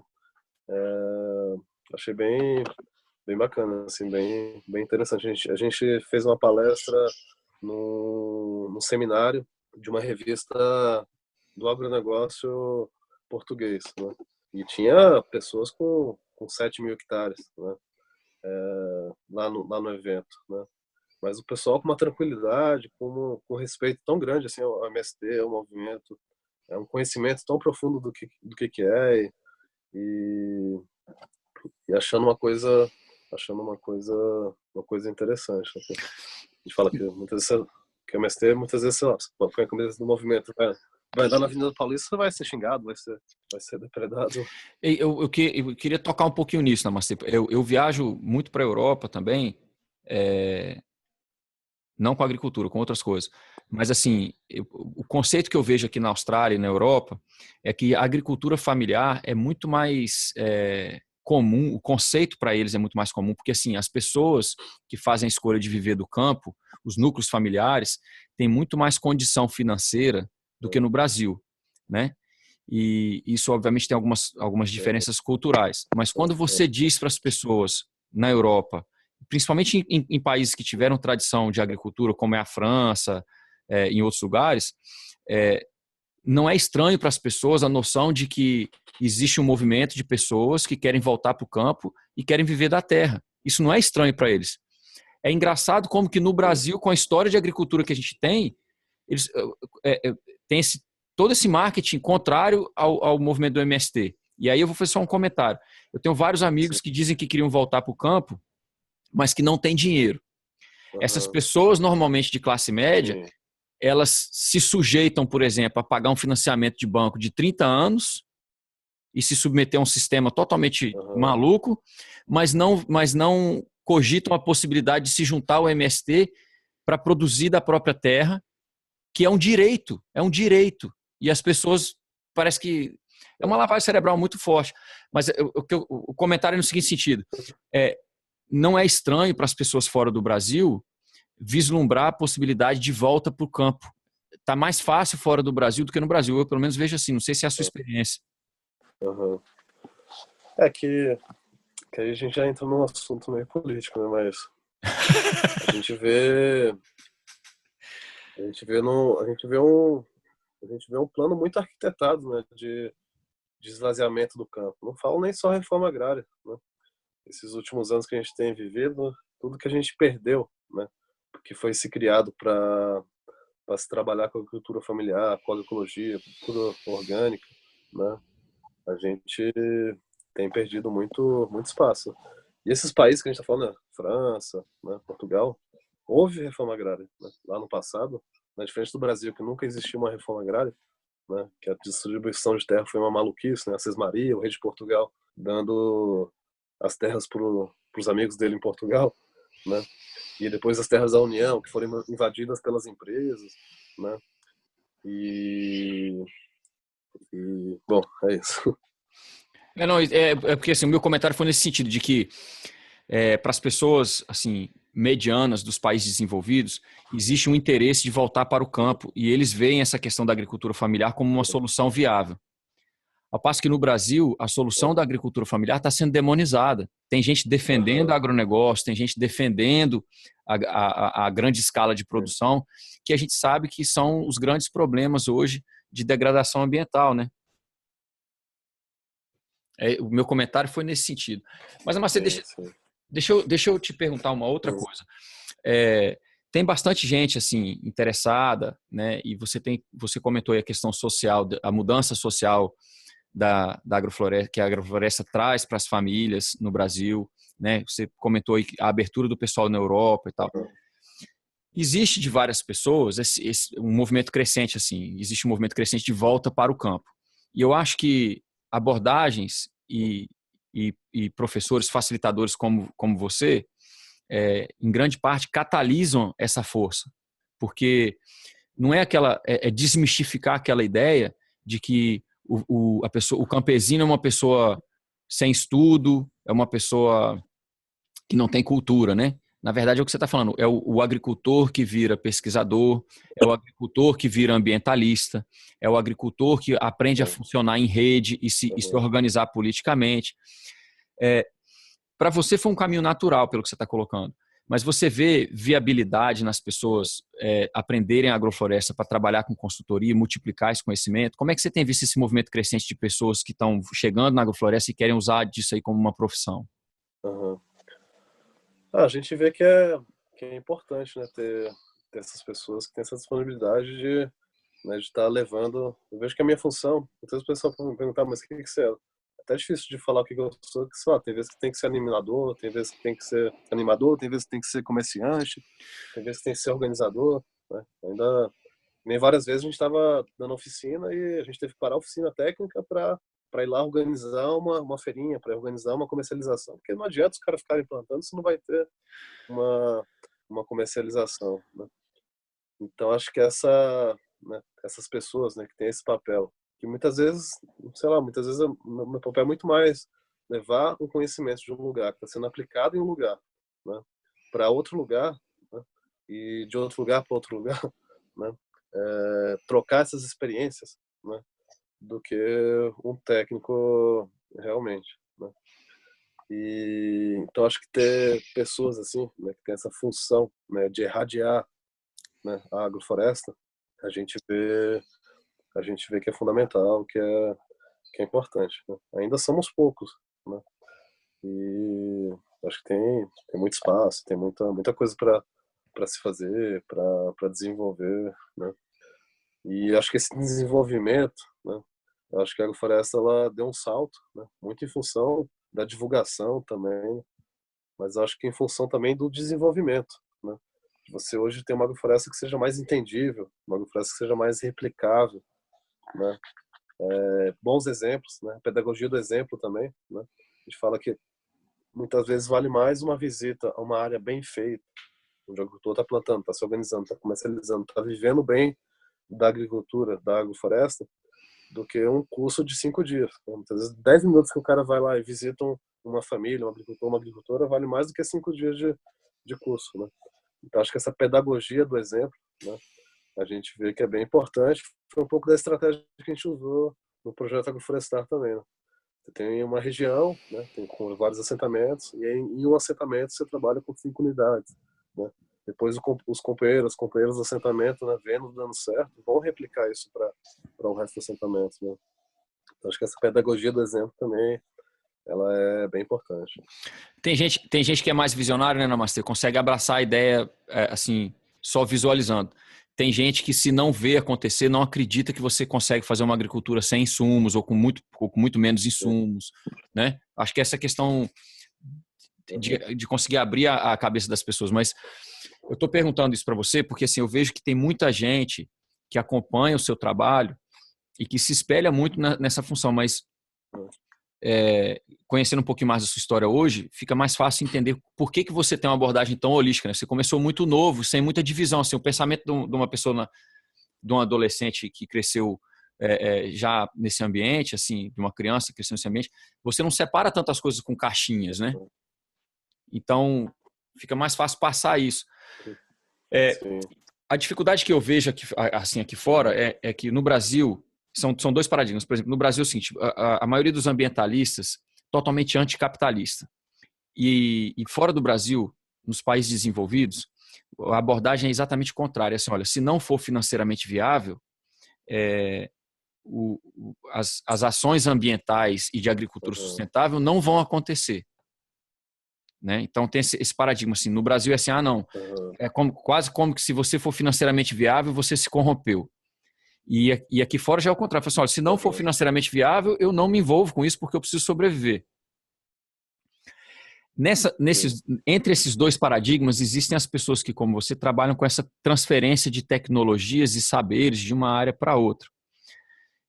Achei bem bacana, assim, bem interessante. A gente fez uma palestra no seminário de uma revista do agronegócio português, né? E tinha pessoas com 7.000 hectares, né? Lá no evento, né? Mas o pessoal com uma tranquilidade, com respeito tão grande assim ao MST, ao movimento, é um conhecimento tão profundo do que é e, e achando uma coisa interessante. Assim. A gente fala que muitas vezes que o MST muitas vezes sei lá, põe a camisa do movimento, vai lá na Avenida Paulista, você vai ser xingado, vai ser depredado. Eu queria tocar um pouquinho nisso, Namastê. Eu viajo muito para a Europa também, não com agricultura, com outras coisas. Mas, assim, o conceito que eu vejo aqui na Austrália e na Europa é que a agricultura familiar é muito mais comum, o conceito para eles é muito mais comum, porque, assim, as pessoas que fazem a escolha de viver do campo, os núcleos familiares, têm muito mais condição financeira do que no Brasil, né? E isso, obviamente, tem algumas diferenças culturais. Mas quando você diz para as pessoas na Europa, principalmente em países que tiveram tradição de agricultura, como é a França, em outros lugares, não é estranho para as pessoas a noção de que existe um movimento de pessoas que querem voltar para o campo e querem viver da terra. Isso não é estranho para eles. É engraçado como que no Brasil, com a história de agricultura que a gente tem, eles tem todo esse marketing contrário ao movimento do MST. E aí eu vou fazer só um comentário. Eu tenho vários amigos que dizem que queriam voltar para o campo, mas que não têm dinheiro. Essas pessoas, normalmente de classe média, elas se sujeitam, por exemplo, a pagar um financiamento de banco de 30 anos e se submeter a um sistema totalmente maluco, mas não cogitam a possibilidade de se juntar ao MST para produzir da própria terra, que é um direito, E as pessoas, parece que é uma lavagem cerebral muito forte. Mas o comentário é no seguinte sentido, não é estranho para as pessoas fora do Brasil vislumbrar a possibilidade de volta para o campo. Está mais fácil fora do Brasil do que no Brasil. Eu, pelo menos, vejo assim. Não sei se é a sua experiência. É que aí a gente já entra num assunto meio político, né? Mas a gente vê um plano muito arquitetado, né, de esvaziamento do campo. Não falo nem só reforma agrária, né? Esses últimos anos que a gente tem vivido, tudo que a gente perdeu, né? Porque foi se criado para se trabalhar com a agricultura familiar, com a agroecologia, agricultura orgânica, né? A gente tem perdido muito espaço. E esses países que a gente está falando, né? França, né? Portugal, houve reforma agrária, né? Lá no passado, na diferença do Brasil, que nunca existiu uma reforma agrária, né? Que a distribuição de terra foi uma maluquice, né? A Sesmaria, o rei de Portugal, dando as terras para os amigos dele em Portugal, né? E depois as terras da União, que foram invadidas pelas empresas, né? Bom, é isso. Não, porque assim, o meu comentário foi nesse sentido, de que para as pessoas assim medianas dos países desenvolvidos, existe um interesse de voltar para o campo e eles veem essa questão da agricultura familiar como uma solução viável. Ao passo que no Brasil, a solução da agricultura familiar está sendo demonizada. Tem gente defendendo agronegócio, tem gente defendendo a grande escala de produção, que a gente sabe que são os grandes problemas hoje de degradação ambiental, né? O meu comentário foi nesse sentido. Mas, Marcelo, deixa eu te perguntar uma outra coisa. Tem bastante gente assim interessada, né? E você comentou aí a questão social, a mudança social da agrofloresta, que a agrofloresta traz para as famílias no Brasil, né? Você comentou aí a abertura do pessoal na Europa e tal. Existe de várias pessoas um movimento crescente assim, existe um movimento crescente de volta para o campo. E eu acho que abordagens e professores facilitadores como você, em grande parte catalisam essa força, porque não é desmistificar aquela ideia de que o campesino é uma pessoa sem estudo, é uma pessoa que não tem cultura, né? Na verdade, é o que você está falando, é o agricultor que vira pesquisador, é o agricultor que vira ambientalista, é o agricultor que aprende a funcionar em rede e se organizar politicamente. Para você foi um caminho natural, pelo que você está colocando. Mas você vê viabilidade nas pessoas aprenderem agrofloresta para trabalhar com consultoria, multiplicar esse conhecimento? Como é que você tem visto esse movimento crescente de pessoas que estão chegando na agrofloresta e querem usar disso aí como uma profissão? A gente vê que é importante, né, ter essas pessoas que têm essa disponibilidade de estar levando. Eu vejo que a minha função, muitas pessoas me perguntar, mas o que você é? Até difícil de falar o que eu sou, que sei lá, tem vezes que tem que ser animador, tem vezes que tem que ser animador, tem vezes que tem que ser comerciante, tem vezes que tem que ser organizador, né? Ainda nem várias vezes a gente estava dando oficina e a gente teve que parar a oficina técnica para ir lá organizar uma feirinha, para organizar uma comercialização, porque não adianta os caras ficarem plantando se não vai ter uma comercialização, né? Então acho que essas pessoas, né, que têm esse papel, que muitas vezes, sei lá, muitas vezes o meu papel é muito mais levar o conhecimento de um lugar que está sendo aplicado em um lugar, né, para outro lugar, né, e de outro lugar para outro lugar, né, trocar essas experiências, né, do que um técnico realmente, né. E então acho que ter pessoas assim, né, que tem essa função, né, de irradiar, né, a agrofloresta, a gente vê que é fundamental, que é importante, né? Ainda somos poucos, né? E acho que tem muito espaço, tem muita coisa para se fazer, para desenvolver, né? E acho que esse desenvolvimento, né? Eu acho que a agrofloresta ela deu um salto, né? Muito em função da divulgação também, mas acho que em função também do desenvolvimento, né? Você hoje tem uma agrofloresta que seja mais entendível, uma agrofloresta que seja mais replicável, né? Bons exemplos, né? Pedagogia do exemplo também, né? A gente fala que muitas vezes vale mais uma visita a uma área bem feita, onde o agricultor está plantando, está se organizando, está comercializando, está vivendo bem da agricultura, da agrofloresta, do que um curso de 5 dias. Muitas vezes 10 minutos que o cara vai lá e visita uma família, um agricultor, uma agricultora, vale mais do que 5 dias de curso, né? Então acho que essa pedagogia do exemplo, né, a gente vê que é bem importante. Foi um pouco da estratégia que a gente usou no projeto Agroflorestar também, né? Você tem uma região, né, tem com vários assentamentos, e em um assentamento você trabalha com 5 unidades, né? Depois os companheiros do assentamento, né, vendo dando certo, vão replicar isso para o resto do assentamento, né? Então, acho que essa pedagogia do exemplo também ela é bem importante. Tem gente que é mais visionário, né, Namastê? Consegue abraçar a ideia assim, só visualizando. Tem gente que, se não vê acontecer, não acredita que você consegue fazer uma agricultura sem insumos ou com muito menos insumos, né? Acho que essa questão de conseguir abrir a cabeça das pessoas. Mas eu estou perguntando isso para você porque assim, eu vejo que tem muita gente que acompanha o seu trabalho e que se espelha muito nessa função, mas conhecendo um pouquinho mais da sua história hoje, fica mais fácil entender por que você tem uma abordagem tão holística, né? Você começou muito novo, sem muita divisão, assim, o pensamento de uma pessoa, de um adolescente que cresceu já nesse ambiente, assim, de uma criança que cresceu nesse ambiente, você não separa tantas coisas com caixinhas, né? Então, fica mais fácil passar isso. Sim. A dificuldade que eu vejo aqui, assim, aqui fora é que no Brasil são dois paradigmas. Por exemplo, no Brasil é o seguinte, a maioria dos ambientalistas totalmente anticapitalista. E fora do Brasil, nos países desenvolvidos, a abordagem é exatamente contrária. Assim, olha, se não for financeiramente viável, as ações ambientais e de agricultura sustentável não vão acontecer. Né? Então tem esse paradigma assim, no Brasil é assim, não, quase como que se você for financeiramente viável, você se corrompeu. E aqui fora já é o contrário. Fala assim, olha, se não for financeiramente viável, eu não me envolvo com isso porque eu preciso sobreviver. Entre esses dois paradigmas, existem as pessoas que, como você, trabalham com essa transferência de tecnologias e saberes de uma área para outra.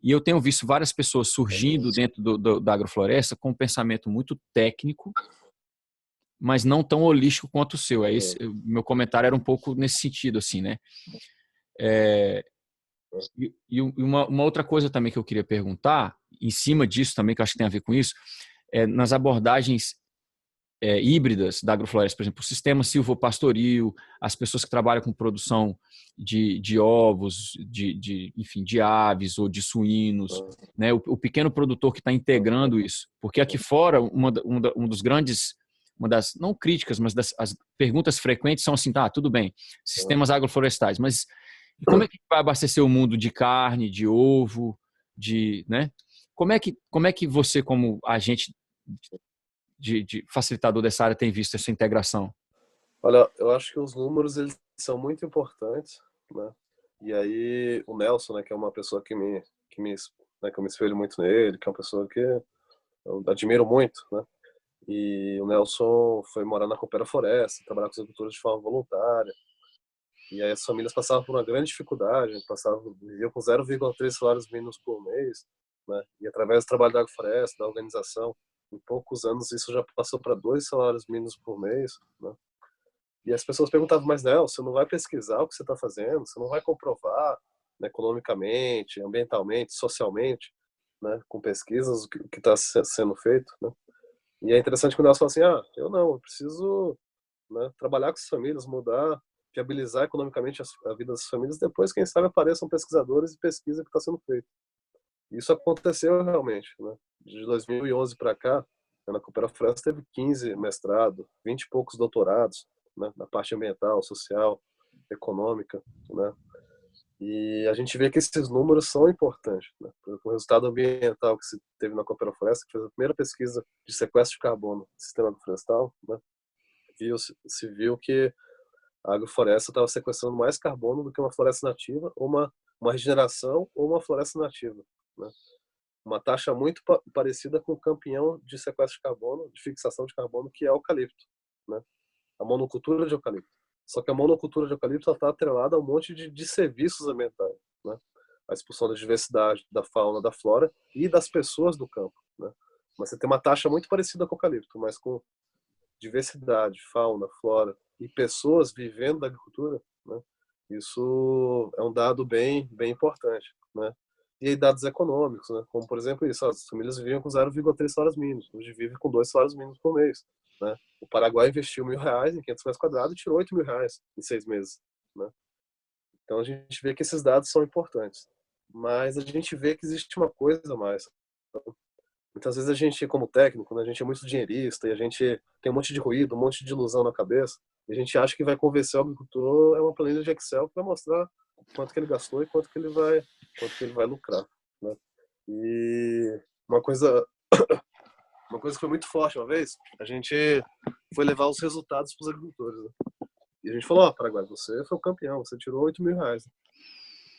E eu tenho visto várias pessoas surgindo dentro da agrofloresta com um pensamento muito técnico, mas não tão holístico quanto o seu. Meu comentário era um pouco nesse sentido, assim, né? E uma outra coisa também que eu queria perguntar, em cima disso também, que eu acho que tem a ver com isso, nas abordagens híbridas da agrofloresta, por exemplo, o sistema silvopastoril, as pessoas que trabalham com produção de ovos, enfim, de aves ou de suínos, né? O pequeno produtor que está integrando isso. Porque aqui fora, um dos grandes, uma das, não críticas, mas as perguntas frequentes são assim, tá, tudo bem, sistemas agroflorestais, mas como é que vai abastecer o mundo de carne, de ovo, né? Como é que você, como agente de facilitador dessa área, tem visto essa integração? Olha, eu acho que os números eles são muito importantes, né? E aí o Nelson, né, que é uma pessoa né, que eu me espelho muito nele, que é uma pessoa que eu admiro muito, né? E o Nelson foi morar na Coopera Floresta, trabalhar com os agricultores de forma voluntária. E aí as famílias passavam por uma grande dificuldade, viviam com 0,3 salários mínimos por mês, né? E através do trabalho da Agrofloresta, da organização, em poucos anos isso já passou para 2 salários mínimos por mês, né? E as pessoas perguntavam, mas Nelson, você não vai pesquisar o que você está fazendo? Você não vai comprovar, né, economicamente, ambientalmente, socialmente, né, com pesquisas o que está sendo feito, né? E é interessante quando elas falam assim, eu preciso, né, trabalhar com as famílias, mudar, viabilizar economicamente a vida das famílias, depois, quem sabe, apareçam pesquisadores e pesquisa que está sendo feita. Isso aconteceu realmente, né? De 2011 para cá, na Coopera Floresta teve 15 mestrados, 20 e poucos doutorados, né, na parte ambiental, social, econômica, né? E a gente vê que esses números são importantes, né? Por exemplo, o resultado ambiental que se teve na Coopera Floresta, que fez a primeira pesquisa de sequestro de carbono no sistema florestal, né? Se viu que a agrofloresta estava sequestrando mais carbono do que uma floresta nativa, ou uma regeneração ou uma floresta nativa, né? Uma taxa muito parecida com o campeão de sequestro de carbono, de fixação de carbono, que é o eucalipto, né? A monocultura de eucalipto. Só que a monocultura de eucalipto está atrelada a um monte de serviços ambientais, né? A expulsão da diversidade, da fauna, da flora e das pessoas do campo, né? Mas você tem uma taxa muito parecida com o eucalipto, mas com diversidade, fauna, flora e pessoas vivendo da agricultura, né? Isso é um dado bem importante, né? E aí dados econômicos, né? Como por exemplo isso, as famílias viviam com 0,3 salários mínimos, hoje vivem com 2 salários mínimos por mês, né? O Paraguai investiu R$ 1.000 em 500 metros quadrados e tirou R$ 8.000 em 6 meses, né? Então a gente vê que esses dados são importantes, mas a gente vê que existe uma coisa a mais. Muitas vezes a gente, como técnico, né, a gente é muito dinheirista e a gente tem um monte de ruído, um monte de ilusão na cabeça, e a gente acha que vai convencer o agricultor, é uma planilha de Excel que vai mostrar quanto que ele gastou e quanto que ele vai lucrar, né? E uma coisa, uma coisa que foi muito forte uma vez, a gente foi levar os resultados para os agricultores, né? E a gente falou, Paraguai, você foi o campeão, você tirou R$ 8.000.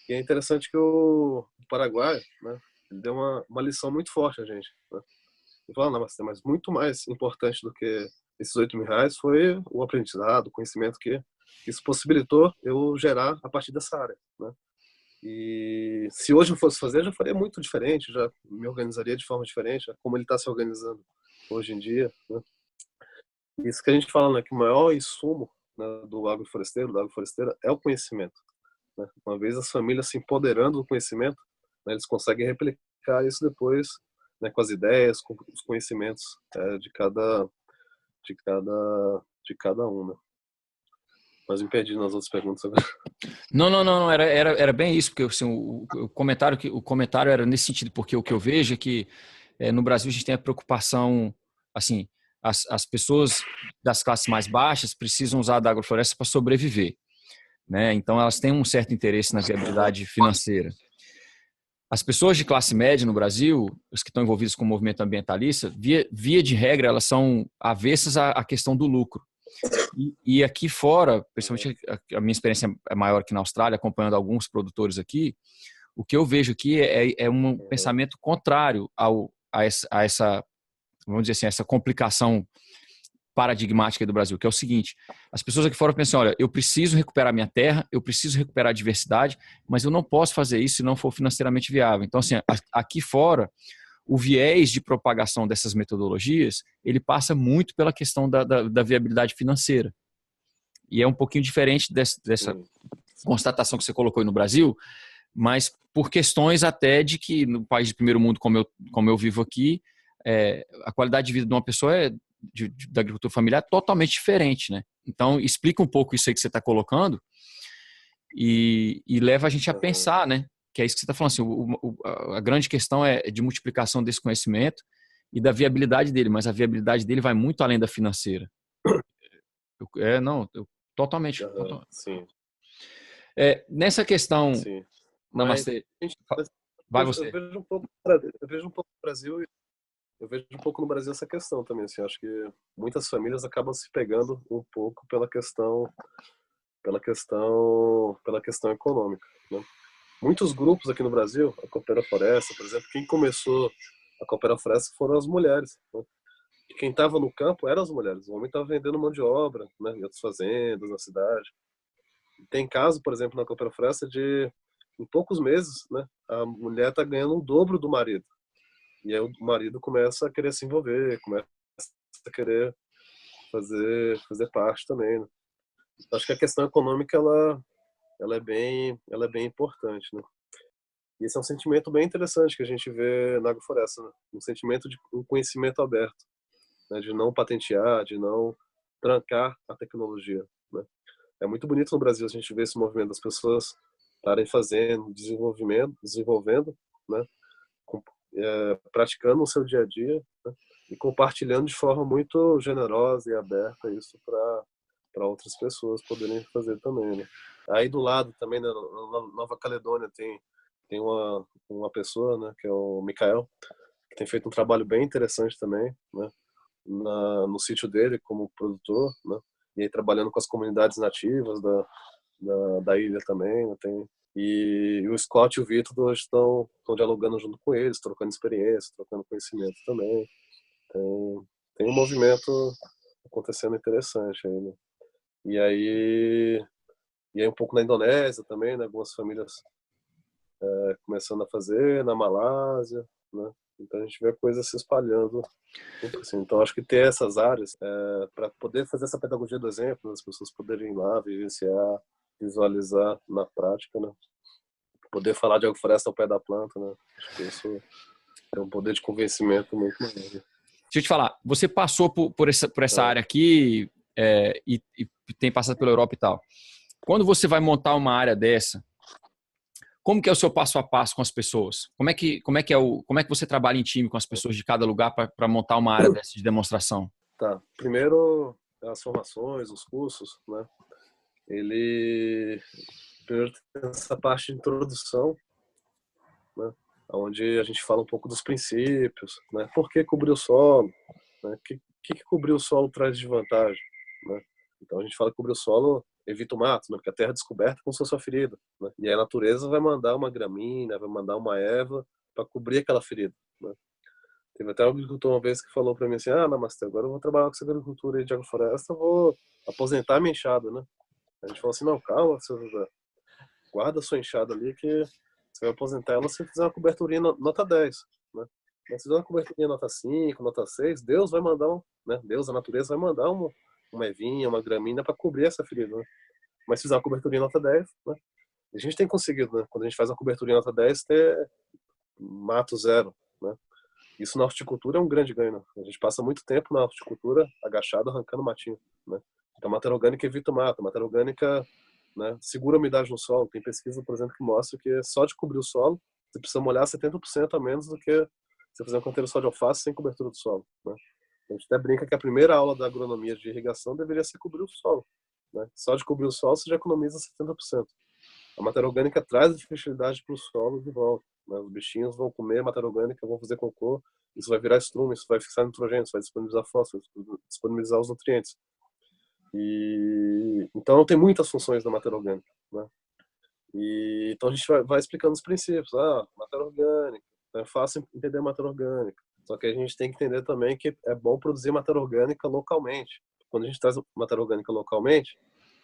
E é interessante que o Paraguai, né, ele deu uma lição muito forte a gente, né? Ele falou, não, mas muito mais importante do que esses R$ 8.000 foi o aprendizado, o conhecimento que isso possibilitou eu gerar a partir dessa área, né? E se hoje eu fosse fazer, já faria muito diferente, já me organizaria de forma diferente, como ele está se organizando hoje em dia, né? Isso que a gente fala, né, que o maior insumo, né, do agrofloresteiro, da agrofloresteira, é o conhecimento, né? Uma vez as famílias se empoderando do conhecimento, né, eles conseguem replicar isso depois, né, com as ideias, com os conhecimentos de cada de cada um, né? Mas me perdi nas outras perguntas agora. Não, era bem isso, porque assim, o comentário era nesse sentido, porque o que eu vejo é que no Brasil a gente tem a preocupação, assim, as pessoas das classes mais baixas precisam usar da agrofloresta para sobreviver, né? Então elas têm um certo interesse na viabilidade financeira. As pessoas de classe média no Brasil, os que estão envolvidos com o movimento ambientalista, via de regra, elas são avessas à questão do lucro. E aqui fora, principalmente a minha experiência é maior que na Austrália, acompanhando alguns produtores aqui, o que eu vejo aqui é um pensamento contrário a essa, vamos dizer assim, essa complicação paradigmática do Brasil, que é o seguinte: as pessoas aqui fora pensam, olha, eu preciso recuperar minha terra, eu preciso recuperar a diversidade, mas eu não posso fazer isso se não for financeiramente viável. Então, assim, aqui fora, o viés de propagação dessas metodologias, ele passa muito pela questão da viabilidade financeira. E é um pouquinho diferente dessa constatação que você colocou aí no Brasil, mas por questões até de que no país de primeiro mundo, como eu vivo aqui, a qualidade de vida de uma pessoa da agricultura familiar é totalmente diferente, né? Então, explica um pouco isso aí que você está colocando e leva a gente a pensar, né? Que é isso que você está falando, assim, a grande questão é de multiplicação desse conhecimento e da viabilidade dele, mas a viabilidade dele vai muito além da financeira. Totalmente. Sim. Nessa questão, Sim. Namastê, vai você. Eu vejo um pouco no Brasil, eu vejo um pouco no Brasil essa questão também, assim, acho que muitas famílias acabam se pegando um pouco pela questão econômica, né? Muitos grupos aqui no Brasil, a Coopera Floresta, por exemplo, quem começou a Coopera Floresta foram as mulheres, né? E quem estava no campo eram as mulheres. O homem estava vendendo mão de obra, né, em outras fazendas, na cidade. Tem caso, por exemplo, na Coopera Floresta de, em poucos meses, né, a mulher está ganhando o dobro do marido. E aí o marido começa a querer se envolver, começa a querer fazer parte também, né? Acho que a questão econômica ela é bem importante, né? E esse é um sentimento bem interessante que a gente vê na agrofloresta, né? Um sentimento de um conhecimento aberto, né? De não patentear, de não trancar a tecnologia, né? É muito bonito no Brasil a gente ver esse movimento das pessoas estarem fazendo, desenvolvendo, né? Praticando no seu dia a dia, né? E compartilhando de forma muito generosa e aberta isso para outras pessoas poderem fazer também, né? Aí do lado também, né, na Nova Caledônia tem uma pessoa, né, que é o Mikael, que tem feito um trabalho bem interessante também, né, no sítio dele como produtor, né, e aí trabalhando com as comunidades nativas da ilha também, né, e o Scott e o Vitor hoje estão dialogando junto com eles, trocando experiência, trocando conhecimento também. Tem um movimento acontecendo interessante aí, né? E aí um pouco na Indonésia também, né? Algumas famílias começando a fazer, na Malásia, né? Então a gente vê coisas se espalhando. Assim, então acho que ter essas áreas para poder fazer essa pedagogia do exemplo, as pessoas poderem ir lá, vivenciar, visualizar na prática, né? Poder falar de agrofloresta ao pé da planta, né? Acho que isso é um poder de convencimento muito maior. Deixa eu te falar, você passou por essa área aqui e tem passado pela Europa e tal. Quando você vai montar uma área dessa, como que é o seu passo a passo com as pessoas? Como é que você trabalha em time com as pessoas de cada lugar para montar uma área dessa de demonstração? Tá. Primeiro, as formações, os cursos, né? Primeiro tem essa parte de introdução, né? Onde a gente fala um pouco dos princípios, né? Por que cobrir o solo? Né? Que cobrir o solo traz de vantagem, né? Então a gente fala que cobrir o solo evita o mato, né? Porque a terra é descoberta como se fosse uma ferida, né? E aí a natureza vai mandar uma gramínea, vai mandar uma erva para cobrir aquela ferida, né? Teve até um agricultor uma vez que falou para mim assim: ah, Namastê, agora eu vou trabalhar com essa agricultura aí de agrofloresta, eu vou aposentar minha enxada, né? A gente falou assim: não, calma, seu José, guarda a sua enxada ali que você vai aposentar ela se fizer uma coberturinha nota 10, né? Mas se fizer uma coberturinha nota 5, nota 6, Deus vai mandar né? Deus, a natureza vai mandar uma ervinha, uma gramínea para cobrir essa ferida, né? Mas se fizer uma coberturinha nota 10, né? A gente tem conseguido, né? Quando a gente faz uma coberturinha nota 10, ter mato zero, né? Isso na horticultura é um grande ganho, né? A gente passa muito tempo na horticultura agachado, arrancando matinho, né? Então, a matéria orgânica evita o mato, a matéria orgânica, né, segura a umidade no solo. Tem pesquisa, por exemplo, que mostra que só de cobrir o solo, você precisa molhar 70% a menos do que você fazer um canteiro só de alface sem cobertura do solo, né? A gente até brinca que a primeira aula da agronomia de irrigação deveria ser cobrir o solo, né? Só de cobrir o solo você já economiza 70%. A matéria orgânica traz a fertilidade para o solo de volta, né? Os bichinhos vão comer matéria orgânica, vão fazer cocô, isso vai virar estrume, isso vai fixar nitrogênio, isso vai disponibilizar fósforo, disponibilizar os nutrientes. E então tem muitas funções da matéria orgânica, né? E então a gente vai explicando os princípios. Matéria orgânica, então é fácil entender a matéria orgânica. Só que a gente tem que entender também que é bom produzir matéria orgânica localmente. Quando a gente traz matéria orgânica localmente,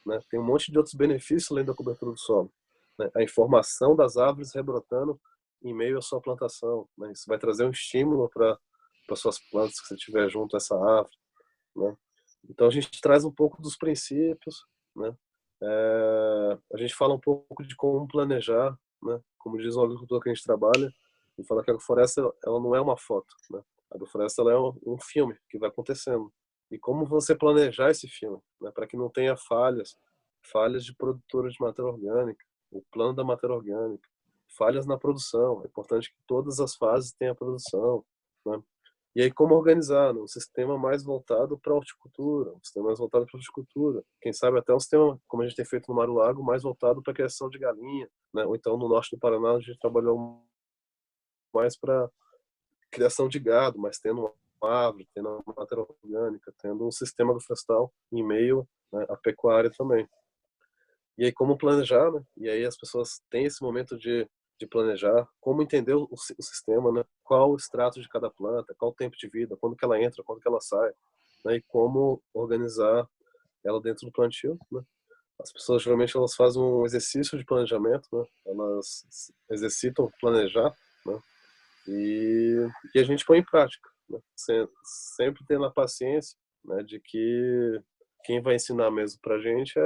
né, tem um monte de outros benefícios além da cobertura do solo, né? A informação das árvores rebrotando em meio à sua plantação, né? Isso vai trazer um estímulo para suas plantas que você tiver junto a essa árvore, né? Então a gente traz um pouco dos princípios, né? A gente fala um pouco de como planejar, né? Como diz o agricultor que a gente trabalha, ele fala que a agrofloresta ela não é uma foto, né? A agrofloresta ela é um filme que vai acontecendo. E como você planejar esse filme, né? Para que não tenha falhas de produtora de matéria orgânica, o plano da matéria orgânica, falhas na produção. É importante que todas as fases tenham produção, né? E aí, como organizar, né? Um sistema mais voltado para a horticultura, um sistema mais voltado para a horticultura. Quem sabe até um sistema, como a gente tem feito no Mar do Lago, mais voltado para a criação de galinha, né? Ou então no norte do Paraná, a gente trabalhou mais para criação de gado, mas tendo uma árvore, tendo uma matéria orgânica, tendo um sistema agroflorestal em meio, né, à pecuária também. E aí, como planejar, né? E aí as pessoas têm esse momento de planejar, como entender o sistema, né? Qual o extrato de cada planta, qual o tempo de vida, quando que ela entra, quando que ela sai, né? E como organizar ela dentro do plantio, né? As pessoas geralmente elas fazem um exercício de planejamento, né? Elas exercitam planejar, né? E a gente põe em prática, né? Sempre tendo a paciência, né? De que quem vai ensinar mesmo pra gente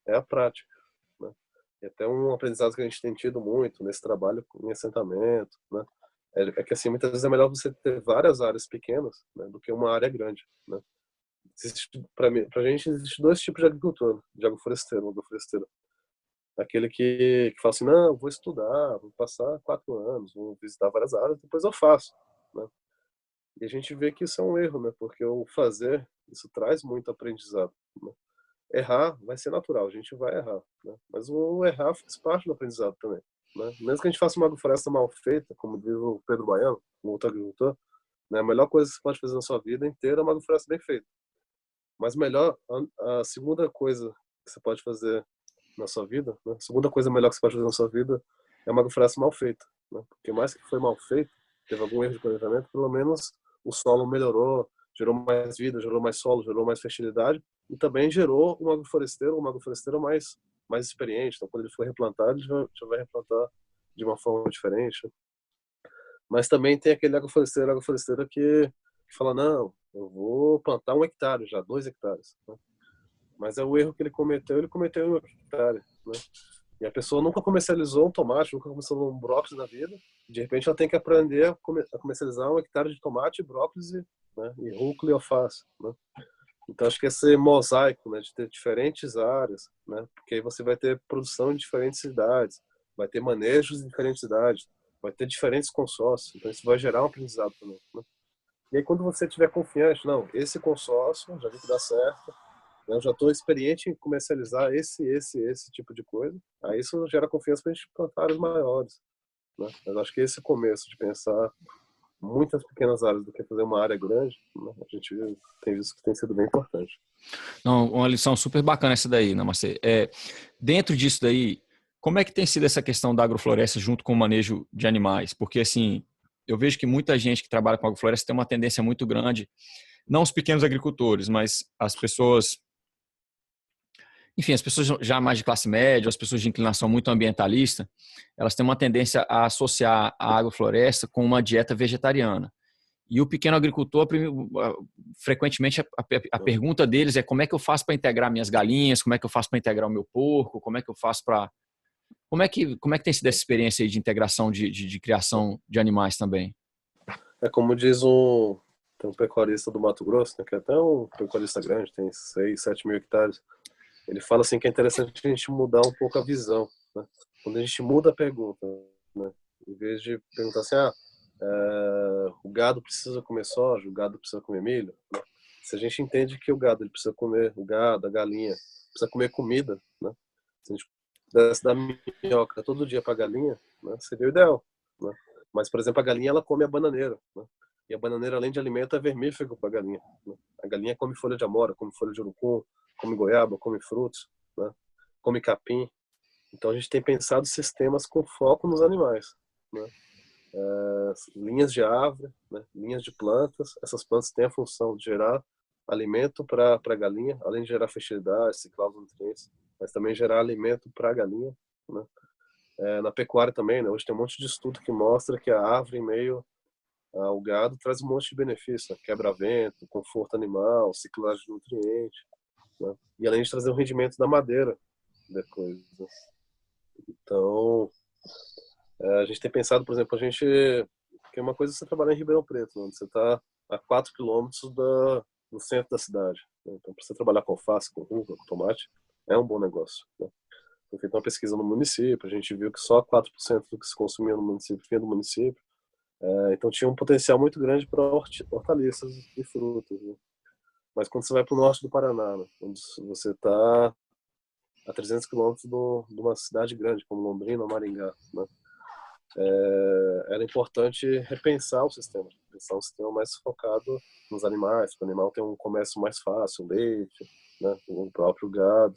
é a prática, né? E até um aprendizado que a gente tem tido muito nesse trabalho em assentamento, né? É que assim, muitas vezes é melhor você ter várias áreas pequenas, né, do que uma área grande, né? Pra gente existe dois tipos de agricultor, de agrofloresteiro. Aquele que fala assim, não, vou estudar, vou passar 4 anos, vou visitar várias áreas, depois eu faço, né? E a gente vê que isso é um erro, né? Porque o fazer, isso traz muito aprendizado, né? Errar vai ser natural, a gente vai errar, né? Mas o errar faz parte do aprendizado também, né? Mesmo que a gente faça uma agrofloresta mal feita, como diz o Pedro Baiano, um outro agricultor, né? A melhor coisa que você pode fazer na sua vida inteira é uma agrofloresta bem feita. Mas melhor, a segunda coisa que você pode fazer na sua vida, né? A segunda coisa melhor que você pode fazer na sua vida é uma agrofloresta mal feita, né? Porque mais que foi mal feito, teve algum erro de planejamento, pelo menos o solo melhorou, gerou mais vida, gerou mais solo, gerou mais fertilidade e também gerou uma agrofloresteira mais experiente. Então, quando ele for replantar, ele já vai replantar de uma forma diferente. Mas também tem aquele agrofloresteira que fala, não, eu vou plantar 1 hectare já, 2 hectares, né? Mas é o erro que ele cometeu em 1 hectare, né? E a pessoa nunca comercializou um tomate, nunca comercializou um brócolis na vida. De repente ela tem que aprender a comercializar 1 hectare de tomate, brócolis, né, e rúcula e alface, né? Então acho que esse mosaico, né, de ter diferentes áreas, né, porque aí você vai ter produção em diferentes cidades, vai ter manejos em diferentes cidades, vai ter diferentes consórcios, então isso vai gerar um aprendizado também, né? E aí quando você tiver confiante, não, esse consórcio já vi que dá certo, né, eu já estou experiente em comercializar esse tipo de coisa, aí isso gera confiança para a gente plantar áreas maiores, né? Mas acho que esse começo de pensar muitas pequenas áreas do que fazer uma área grande, né, a gente tem visto que tem sido bem importante. Não, uma lição super bacana essa daí, Namastê. Dentro disso daí, como é que tem sido essa questão da agrofloresta junto com o manejo de animais? Porque, assim, eu vejo que muita gente que trabalha com agrofloresta tem uma tendência muito grande, não os pequenos agricultores, mas as pessoas, enfim, as pessoas já mais de classe média, as pessoas de inclinação muito ambientalista, elas têm uma tendência a associar a agrofloresta com uma dieta vegetariana. E o pequeno agricultor, frequentemente, a pergunta deles é como é que eu faço para integrar minhas galinhas, como é que eu faço para integrar o meu porco, como é que eu faço para... Como é que tem sido essa experiência aí de integração de criação de animais também? É como diz tem um pecuarista do Mato Grosso, né, que é até um pecuarista grande, tem 6, 7 mil hectares. Ele fala assim que é interessante a gente mudar um pouco a visão, né? Quando a gente muda a pergunta, né? Em vez de perguntar assim, o gado precisa comer soja, o gado precisa comer milho, né? Se a gente entende que o gado ele precisa comer, o gado, a galinha, precisa comer comida, né? Se a gente pudesse dar minhoca todo dia para a galinha, né, seria o ideal, né? Mas, por exemplo, a galinha ela come a bananeira, né? E a bananeira, além de alimento, é vermífugo para a galinha, né? A galinha come folha de amora, come folha de urucum, come goiaba, come frutos, né? Come capim. Então a gente tem pensado sistemas com foco nos animais, né? Linhas de árvore, né? Linhas de plantas. Essas plantas têm a função de gerar alimento para a galinha, além de gerar fertilidade, ciclar os nutrientes, mas também gerar alimento para a galinha, né? Na pecuária também, né? Hoje tem um monte de estudo que mostra que a árvore em meio ao gado traz um monte de benefícios, né? Quebra-vento, conforto animal, ciclagem de nutrientes, né? E além de trazer o rendimento da madeira depois, né? Então, a gente tem pensado, por exemplo, que é uma coisa você trabalhar em Ribeirão Preto, né, onde você está a 4 quilômetros do centro da cidade, né? Então, para você trabalhar com alface, com uva, com tomate, é um bom negócio, né? Foi feita uma pesquisa no município, a gente viu que só 4% do que se consumia no município vinha do município. Então tinha um potencial muito grande para hortaliças e frutas, né? Mas quando você vai para o norte do Paraná, né, onde você está a 300 quilômetros de uma cidade grande, como Londrina ou Maringá, né, era importante repensar o sistema, pensar um sistema mais focado nos animais, para o animal ter um comércio mais fácil, leite, né, o próprio gado.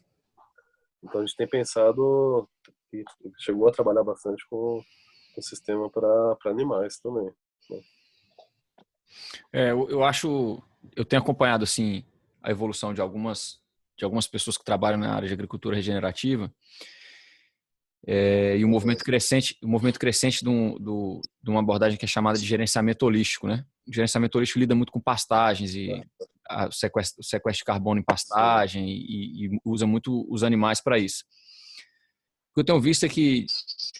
Então a gente tem pensado e chegou a trabalhar bastante com o sistema para animais também, né? Eu acho, eu tenho acompanhado assim a evolução de algumas pessoas que trabalham na área de agricultura regenerativa, e Uhum. o movimento crescente de uma abordagem que é chamada de gerenciamento holístico, né? O gerenciamento holístico lida muito com pastagens e o sequestro de carbono em Sim. pastagem e usa muito os animais para isso. O que eu tenho visto é que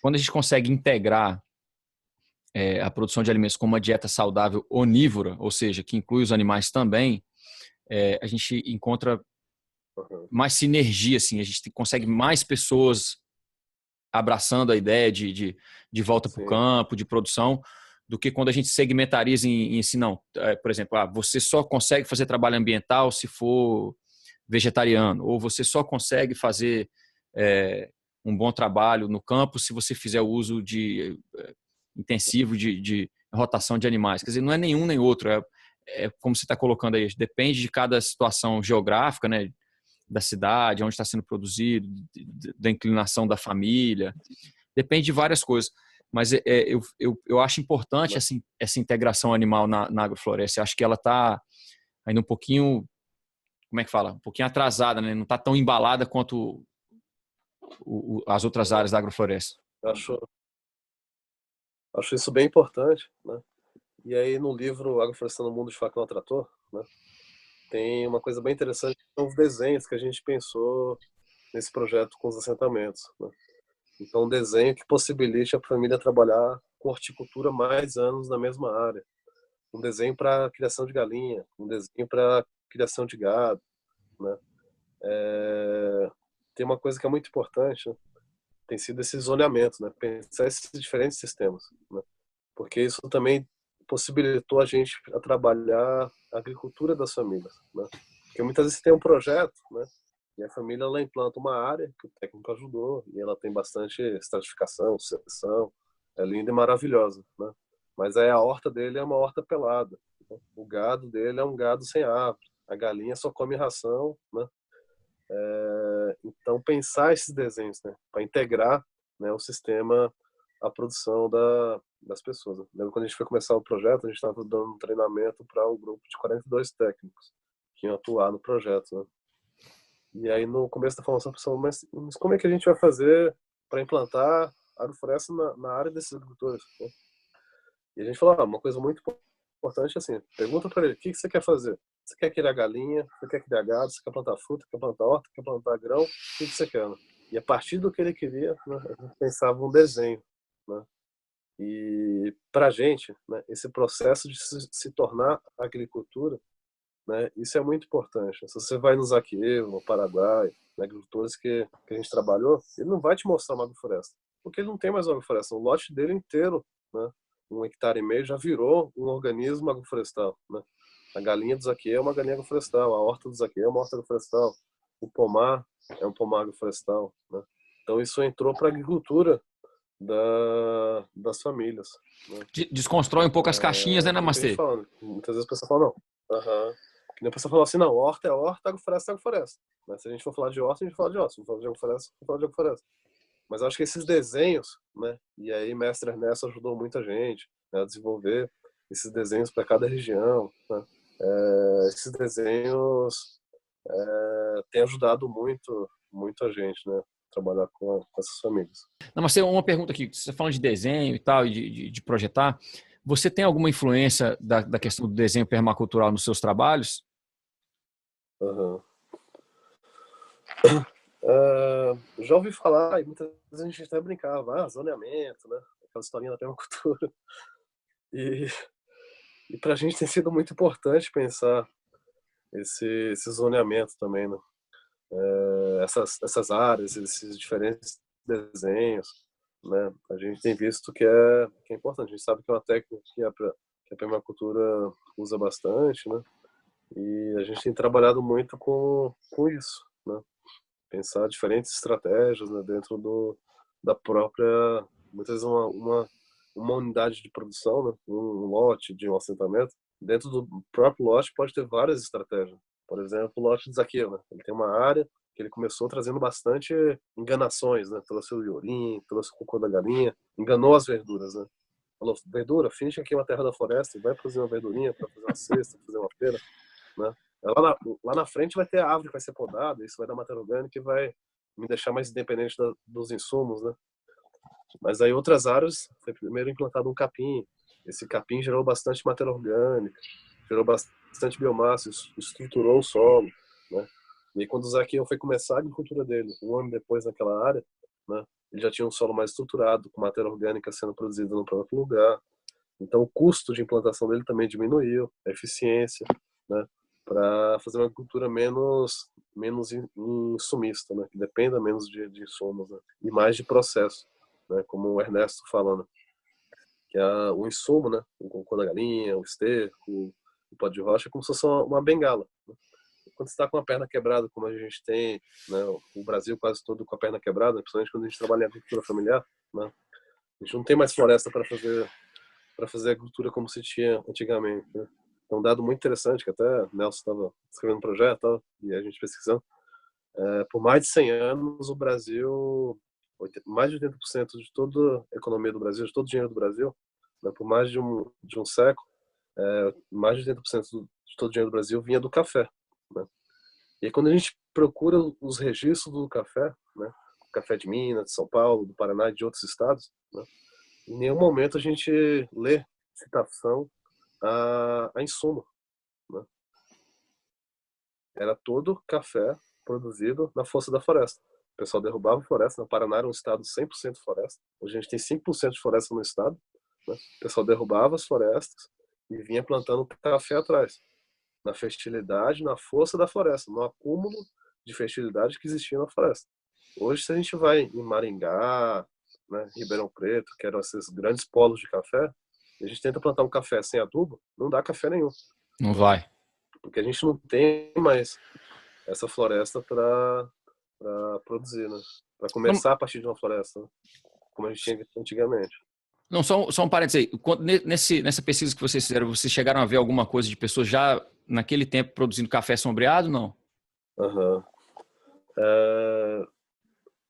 quando a gente consegue integrar a produção de alimentos com uma dieta saudável onívora, ou seja, que inclui os animais também, a gente encontra Uhum. mais sinergia, assim, a gente consegue mais pessoas abraçando a ideia de volta para o Sim. campo, de produção, do que quando a gente segmentariza em assim, não, por exemplo, você só consegue fazer trabalho ambiental se for vegetariano, ou você só consegue fazer um bom trabalho no campo se você fizer o uso intensivo de rotação de animais. Quer dizer, não é nenhum nem outro, como você está colocando aí, depende de cada situação geográfica, né, da cidade, onde está sendo produzido, da inclinação da família, depende de várias coisas. Mas eu acho importante essa integração animal na agrofloresta. Eu acho que ela está ainda um pouquinho, como é que fala? Um pouquinho atrasada, né? Não está tão embalada quanto as outras áreas da agrofloresta. Acho, acho isso bem importante, né? E aí no livro Agrofloresta no Mundo de Facão a Trator, né, tem uma coisa bem interessante, que são os desenhos que a gente pensou nesse projeto com os assentamentos, né? Então um desenho que possibilite a família trabalhar com horticultura mais anos na mesma área. Um desenho para criação de galinha, um desenho para criação de gado, né? Tem uma coisa que é muito importante, né? Tem sido esse zoneamento, né? Pensar esses diferentes sistemas, né? Porque isso também possibilitou a gente a trabalhar a agricultura das famílias, né? Porque muitas vezes tem um projeto, né? E a família ela implanta uma área que o técnico ajudou e ela tem bastante estratificação, seção, é linda e maravilhosa, né? Mas aí a horta dele é uma horta pelada, né? O gado dele é um gado sem árvore, a galinha só come ração, né? Então pensar esses desenhos, né? Para integrar, né, o sistema à produção das pessoas, né? Lembro quando a gente foi começar o projeto, a gente estava dando um treinamento para um grupo de 42 técnicos que iam atuar no projeto, né? E aí no começo da formação, a pessoa, mas como é que a gente vai fazer para implantar agrofloresta na área desses agricultores, né? E a gente falou, uma coisa muito importante é assim, pergunta para ele, o que que você quer fazer? Você quer criar galinha? Você quer criar gado? Você quer plantar fruta? Quer plantar horta? Quer plantar grão? O que que você quer, né? E a partir do que ele queria, né, a gente pensava um desenho, né? E para a gente, né, esse processo de se tornar agricultura, né, isso é muito importante. Se você vai no Zaqueu, no Paraguai, né, agricultores que a gente trabalhou, ele não vai te mostrar uma agrofloresta, porque ele não tem mais uma agrofloresta. O lote dele inteiro, né, 1,5 hectare já virou um organismo agroflorestal, né? A galinha do Zaqueu é uma galinha agroflorestal, a horta do Zaqueu é uma horta agroflorestal, o pomar é um pomar agroflorestal, né? Então isso entrou para a agricultura das famílias, né? Desconstrói um pouco as caixinhas, né, É o que a gente Namastê? fala, né? Muitas vezes a pessoa fala, não. Aham. Que nem a pessoa fala assim, não, horta é horta, agrofloresta é agrofloresta. Mas se a gente for falar de horta, a gente fala de horta. Se a gente for falar de agrofloresta, a gente fala de agrofloresta. Mas eu acho que esses desenhos, né? E aí mestre Ernesto ajudou muita gente, né, a desenvolver esses desenhos para cada região, né? Esses desenhos têm ajudado muito a gente, né? Trabalhar com essas famílias. Namastê, uma pergunta aqui. Você está falando de desenho e tal, e de projetar. Você tem alguma influência da questão do desenho permacultural nos seus trabalhos? Uhum. Já ouvi falar, e muitas vezes a gente até brincava, zoneamento, né? Aquela historinha da permacultura. E, e para a gente tem sido muito importante pensar esse zoneamento também, né? Essas áreas, esses diferentes desenhos, né? A gente tem visto que é importante. A gente sabe que é uma técnica que a permacultura usa bastante, né? E a gente tem trabalhado muito com isso, né? Pensar diferentes estratégias, né, dentro da própria, muitas vezes uma unidade de produção, né, um lote de um assentamento. Dentro do próprio lote pode ter várias estratégias. Por exemplo, o lote de Zaqueu, né? Ele tem uma área que ele começou trazendo bastante enganações, né? Trouxe o iorim, trouxe o cocô da galinha, enganou as verduras, né? Falou, verdura, finge que aqui é uma terra da floresta e vai fazer uma verdurinha para fazer uma cesta, fazer uma feira, né? Lá na frente vai ter a árvore que vai ser podada, isso vai dar matéria orgânica e vai me deixar mais independente dos insumos, né? Mas aí outras áreas, foi primeiro implantado um capim. Esse capim gerou bastante matéria orgânica, gerou bastante biomassa, estruturou o solo, né? E aí, quando o Zaqueu foi começar a agricultura dele, um ano depois naquela área, né? Ele já tinha um solo mais estruturado, com matéria orgânica sendo produzida no próprio lugar. Então, o custo de implantação dele também diminuiu, a eficiência, né? Para fazer uma agricultura menos insumista, né? Que dependa menos de insumos, né? E mais de processo, né? Como o Ernesto falando, que é o insumo, né? O cocô da galinha, o esterco, o pó de rocha, é como se fosse uma bengala, né? Quando você está com a perna quebrada, como a gente tem, né? O Brasil quase todo com a perna quebrada, principalmente quando a gente trabalha em agricultura familiar, né? A gente não tem mais floresta para fazer agricultura como se tinha antigamente, né? É um dado muito interessante que até Nelson estava escrevendo um projeto, tá? E a gente pesquisando. Por mais de 100 anos, o Brasil, mais de 80% de toda a economia do Brasil, de todo o dinheiro do Brasil, né, por mais de um século, mais de 80% de todo o dinheiro do Brasil vinha do café, né? E aí, quando a gente procura os registros do café, né, café de Minas, de São Paulo, do Paraná e de outros estados, né, em nenhum momento a gente lê citação a insumo, né? Era todo café produzido na força da floresta. O pessoal derrubava a floresta. No Paraná era um estado 100% floresta. Hoje a gente tem 5% de floresta no estado, né? O pessoal derrubava as florestas e vinha plantando café atrás, na fertilidade, na força da floresta, no acúmulo de fertilidade que existia na floresta. Hoje, se a gente vai em Maringá, né, Ribeirão Preto, que eram esses grandes polos de café, e a gente tenta plantar um café sem adubo, não dá café nenhum, Não né? vai. Porque a gente não tem mais essa floresta para produzir, né? Para Não, começar a partir de uma floresta, né? Como a gente tinha antigamente. não, só um parênteses aí. Nessa pesquisa que vocês fizeram, vocês chegaram a ver alguma coisa de pessoas já naquele tempo produzindo café sombreado? Não? Uhum. É,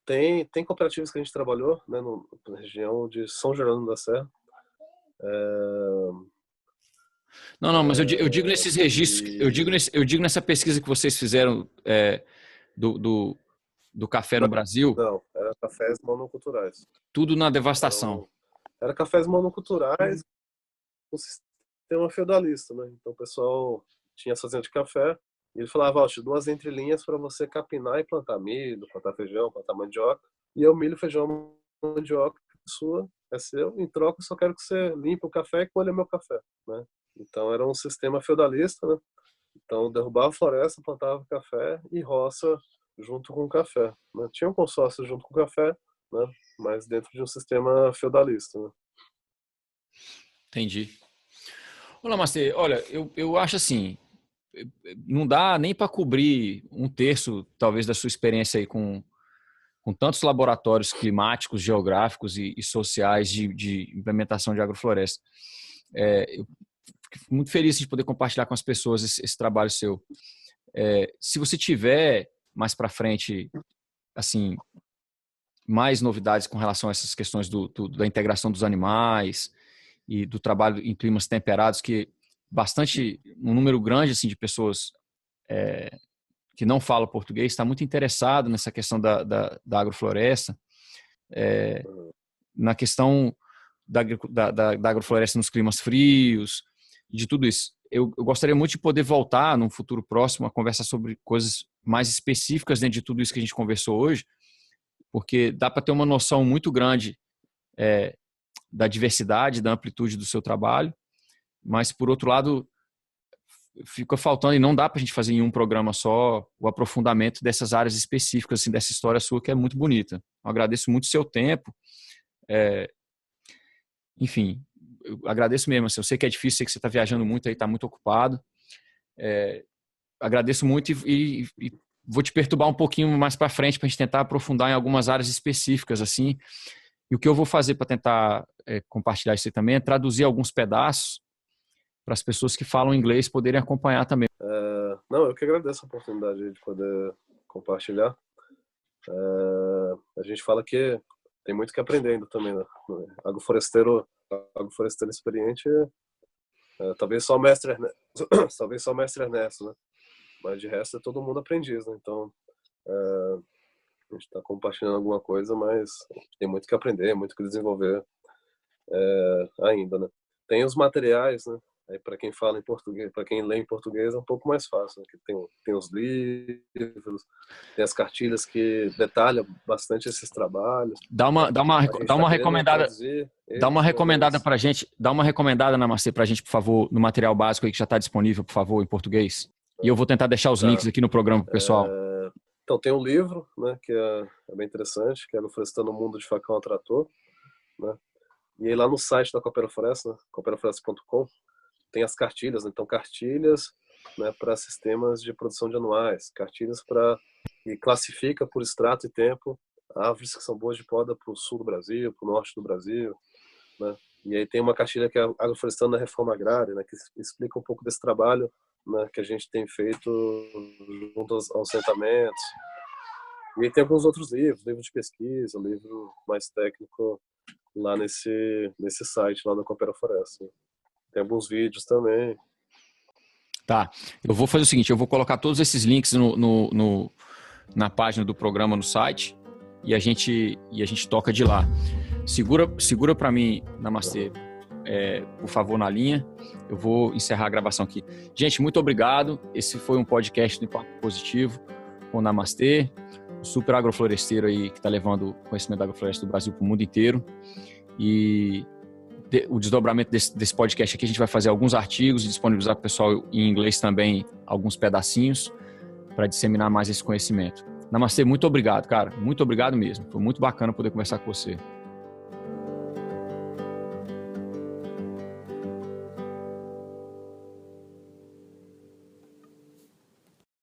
tem cooperativas que a gente trabalhou, né, na região de São Jerônimo da Serra. Não, mas eu digo nesses registros, E eu digo nessa pesquisa que vocês fizeram do, do, do café no não, Brasil, não, era cafés monoculturais. tudo na devastação. Era cafés monoculturais com sistema feudalista, né? Então o pessoal tinha as fazendas de café e ele falava, ó, te dou as entrelinhas para você capinar e plantar milho, plantar feijão, plantar mandioca. E é o milho, feijão, mandioca sua é seu, em troca eu só quero que você limpe o café e colha meu café, né? Então era um sistema feudalista, né? Então derrubava a floresta, plantava café e roça junto com o café, né? Tinha um consórcio junto com o café, né? Mas dentro de um sistema feudalista, né? Entendi. Olá, Master. Olha, eu acho assim, não dá nem para cobrir um terço, talvez, da sua experiência aí com tantos laboratórios climáticos, geográficos e sociais de implementação de agrofloresta. Eu fico muito feliz de poder compartilhar com as pessoas esse trabalho seu. Se você tiver mais para frente, assim, mais novidades com relação a essas questões da integração dos animais e do trabalho em climas temperados, que um número grande assim, de pessoas que não falam português está muito interessado nessa questão da agrofloresta, na questão da agrofloresta nos climas frios, de tudo isso. Eu gostaria muito de poder voltar, num futuro próximo, a conversar sobre coisas mais específicas dentro de tudo isso que a gente conversou hoje, porque dá para ter uma noção muito grande da diversidade, da amplitude do seu trabalho, mas, por outro lado, fica faltando, e não dá para a gente fazer em um programa só, o aprofundamento dessas áreas específicas, assim, dessa história sua, que é muito bonita. Eu agradeço muito o seu tempo. Enfim, eu agradeço mesmo. Assim, eu sei que é difícil, sei que você está viajando muito aí, está muito ocupado. Agradeço muito e vou te perturbar um pouquinho mais para frente para a gente tentar aprofundar em algumas áreas específicas, assim. E o que eu vou fazer para tentar compartilhar isso aí também é traduzir alguns pedaços para as pessoas que falam inglês poderem acompanhar também. Não, eu que agradeço a oportunidade de poder compartilhar. A gente fala que tem muito que aprender ainda também, né? Agrofloresteiro experiente, talvez só o mestre Ernesto, né? Mas de resto é todo mundo aprendiz, né? Então a gente está compartilhando alguma coisa, mas tem muito que aprender, muito que desenvolver ainda, né? Tem os materiais, né? Aí para quem fala em português, para quem lê em português é um pouco mais fácil, né? Que tem os livros, tem as cartilhas que detalham bastante esses trabalhos. Dá uma recomendada para a gente, dá uma recomendada, Namastê, para a gente, por favor, no material básico aí que já está disponível, por favor, em português. E eu vou tentar deixar os links aqui no programa pro pessoal. Então tem um livro, né, que é bem interessante, que é Agroflorestando o Mundo de Facão a Trator, né? E aí lá no site da Coopera Floresta, né, cooperafloresta.com, tem as cartilhas, né? Então cartilhas, né, para sistemas de produção de anuais, cartilhas que classifica por extrato e tempo árvores que são boas de poda para o sul do Brasil, para o norte do Brasil, né? E aí tem uma cartilha que é Agroflorestando na Reforma Agrária, né, que explica um pouco desse trabalho, né, que a gente tem feito junto aos assentamentos. E aí tem alguns outros livros de pesquisa, livro mais técnico lá nesse site lá da Coopera Floresta. Tem alguns vídeos também. Tá, eu vou fazer o seguinte, eu vou colocar todos esses links na página do programa no site e a gente toca de lá. Segura para mim, Namastê, por favor, na linha. Eu vou encerrar a gravação aqui. Gente, muito obrigado. Esse foi um podcast do Impacto Positivo com o Namastê, um super agrofloresteiro aí que está levando o conhecimento da agrofloresta do Brasil para o mundo inteiro. E o desdobramento desse podcast aqui, a gente vai fazer alguns artigos e disponibilizar para o pessoal em inglês também alguns pedacinhos para disseminar mais esse conhecimento. Namastê, muito obrigado, cara. Muito obrigado mesmo. Foi muito bacana poder conversar com você.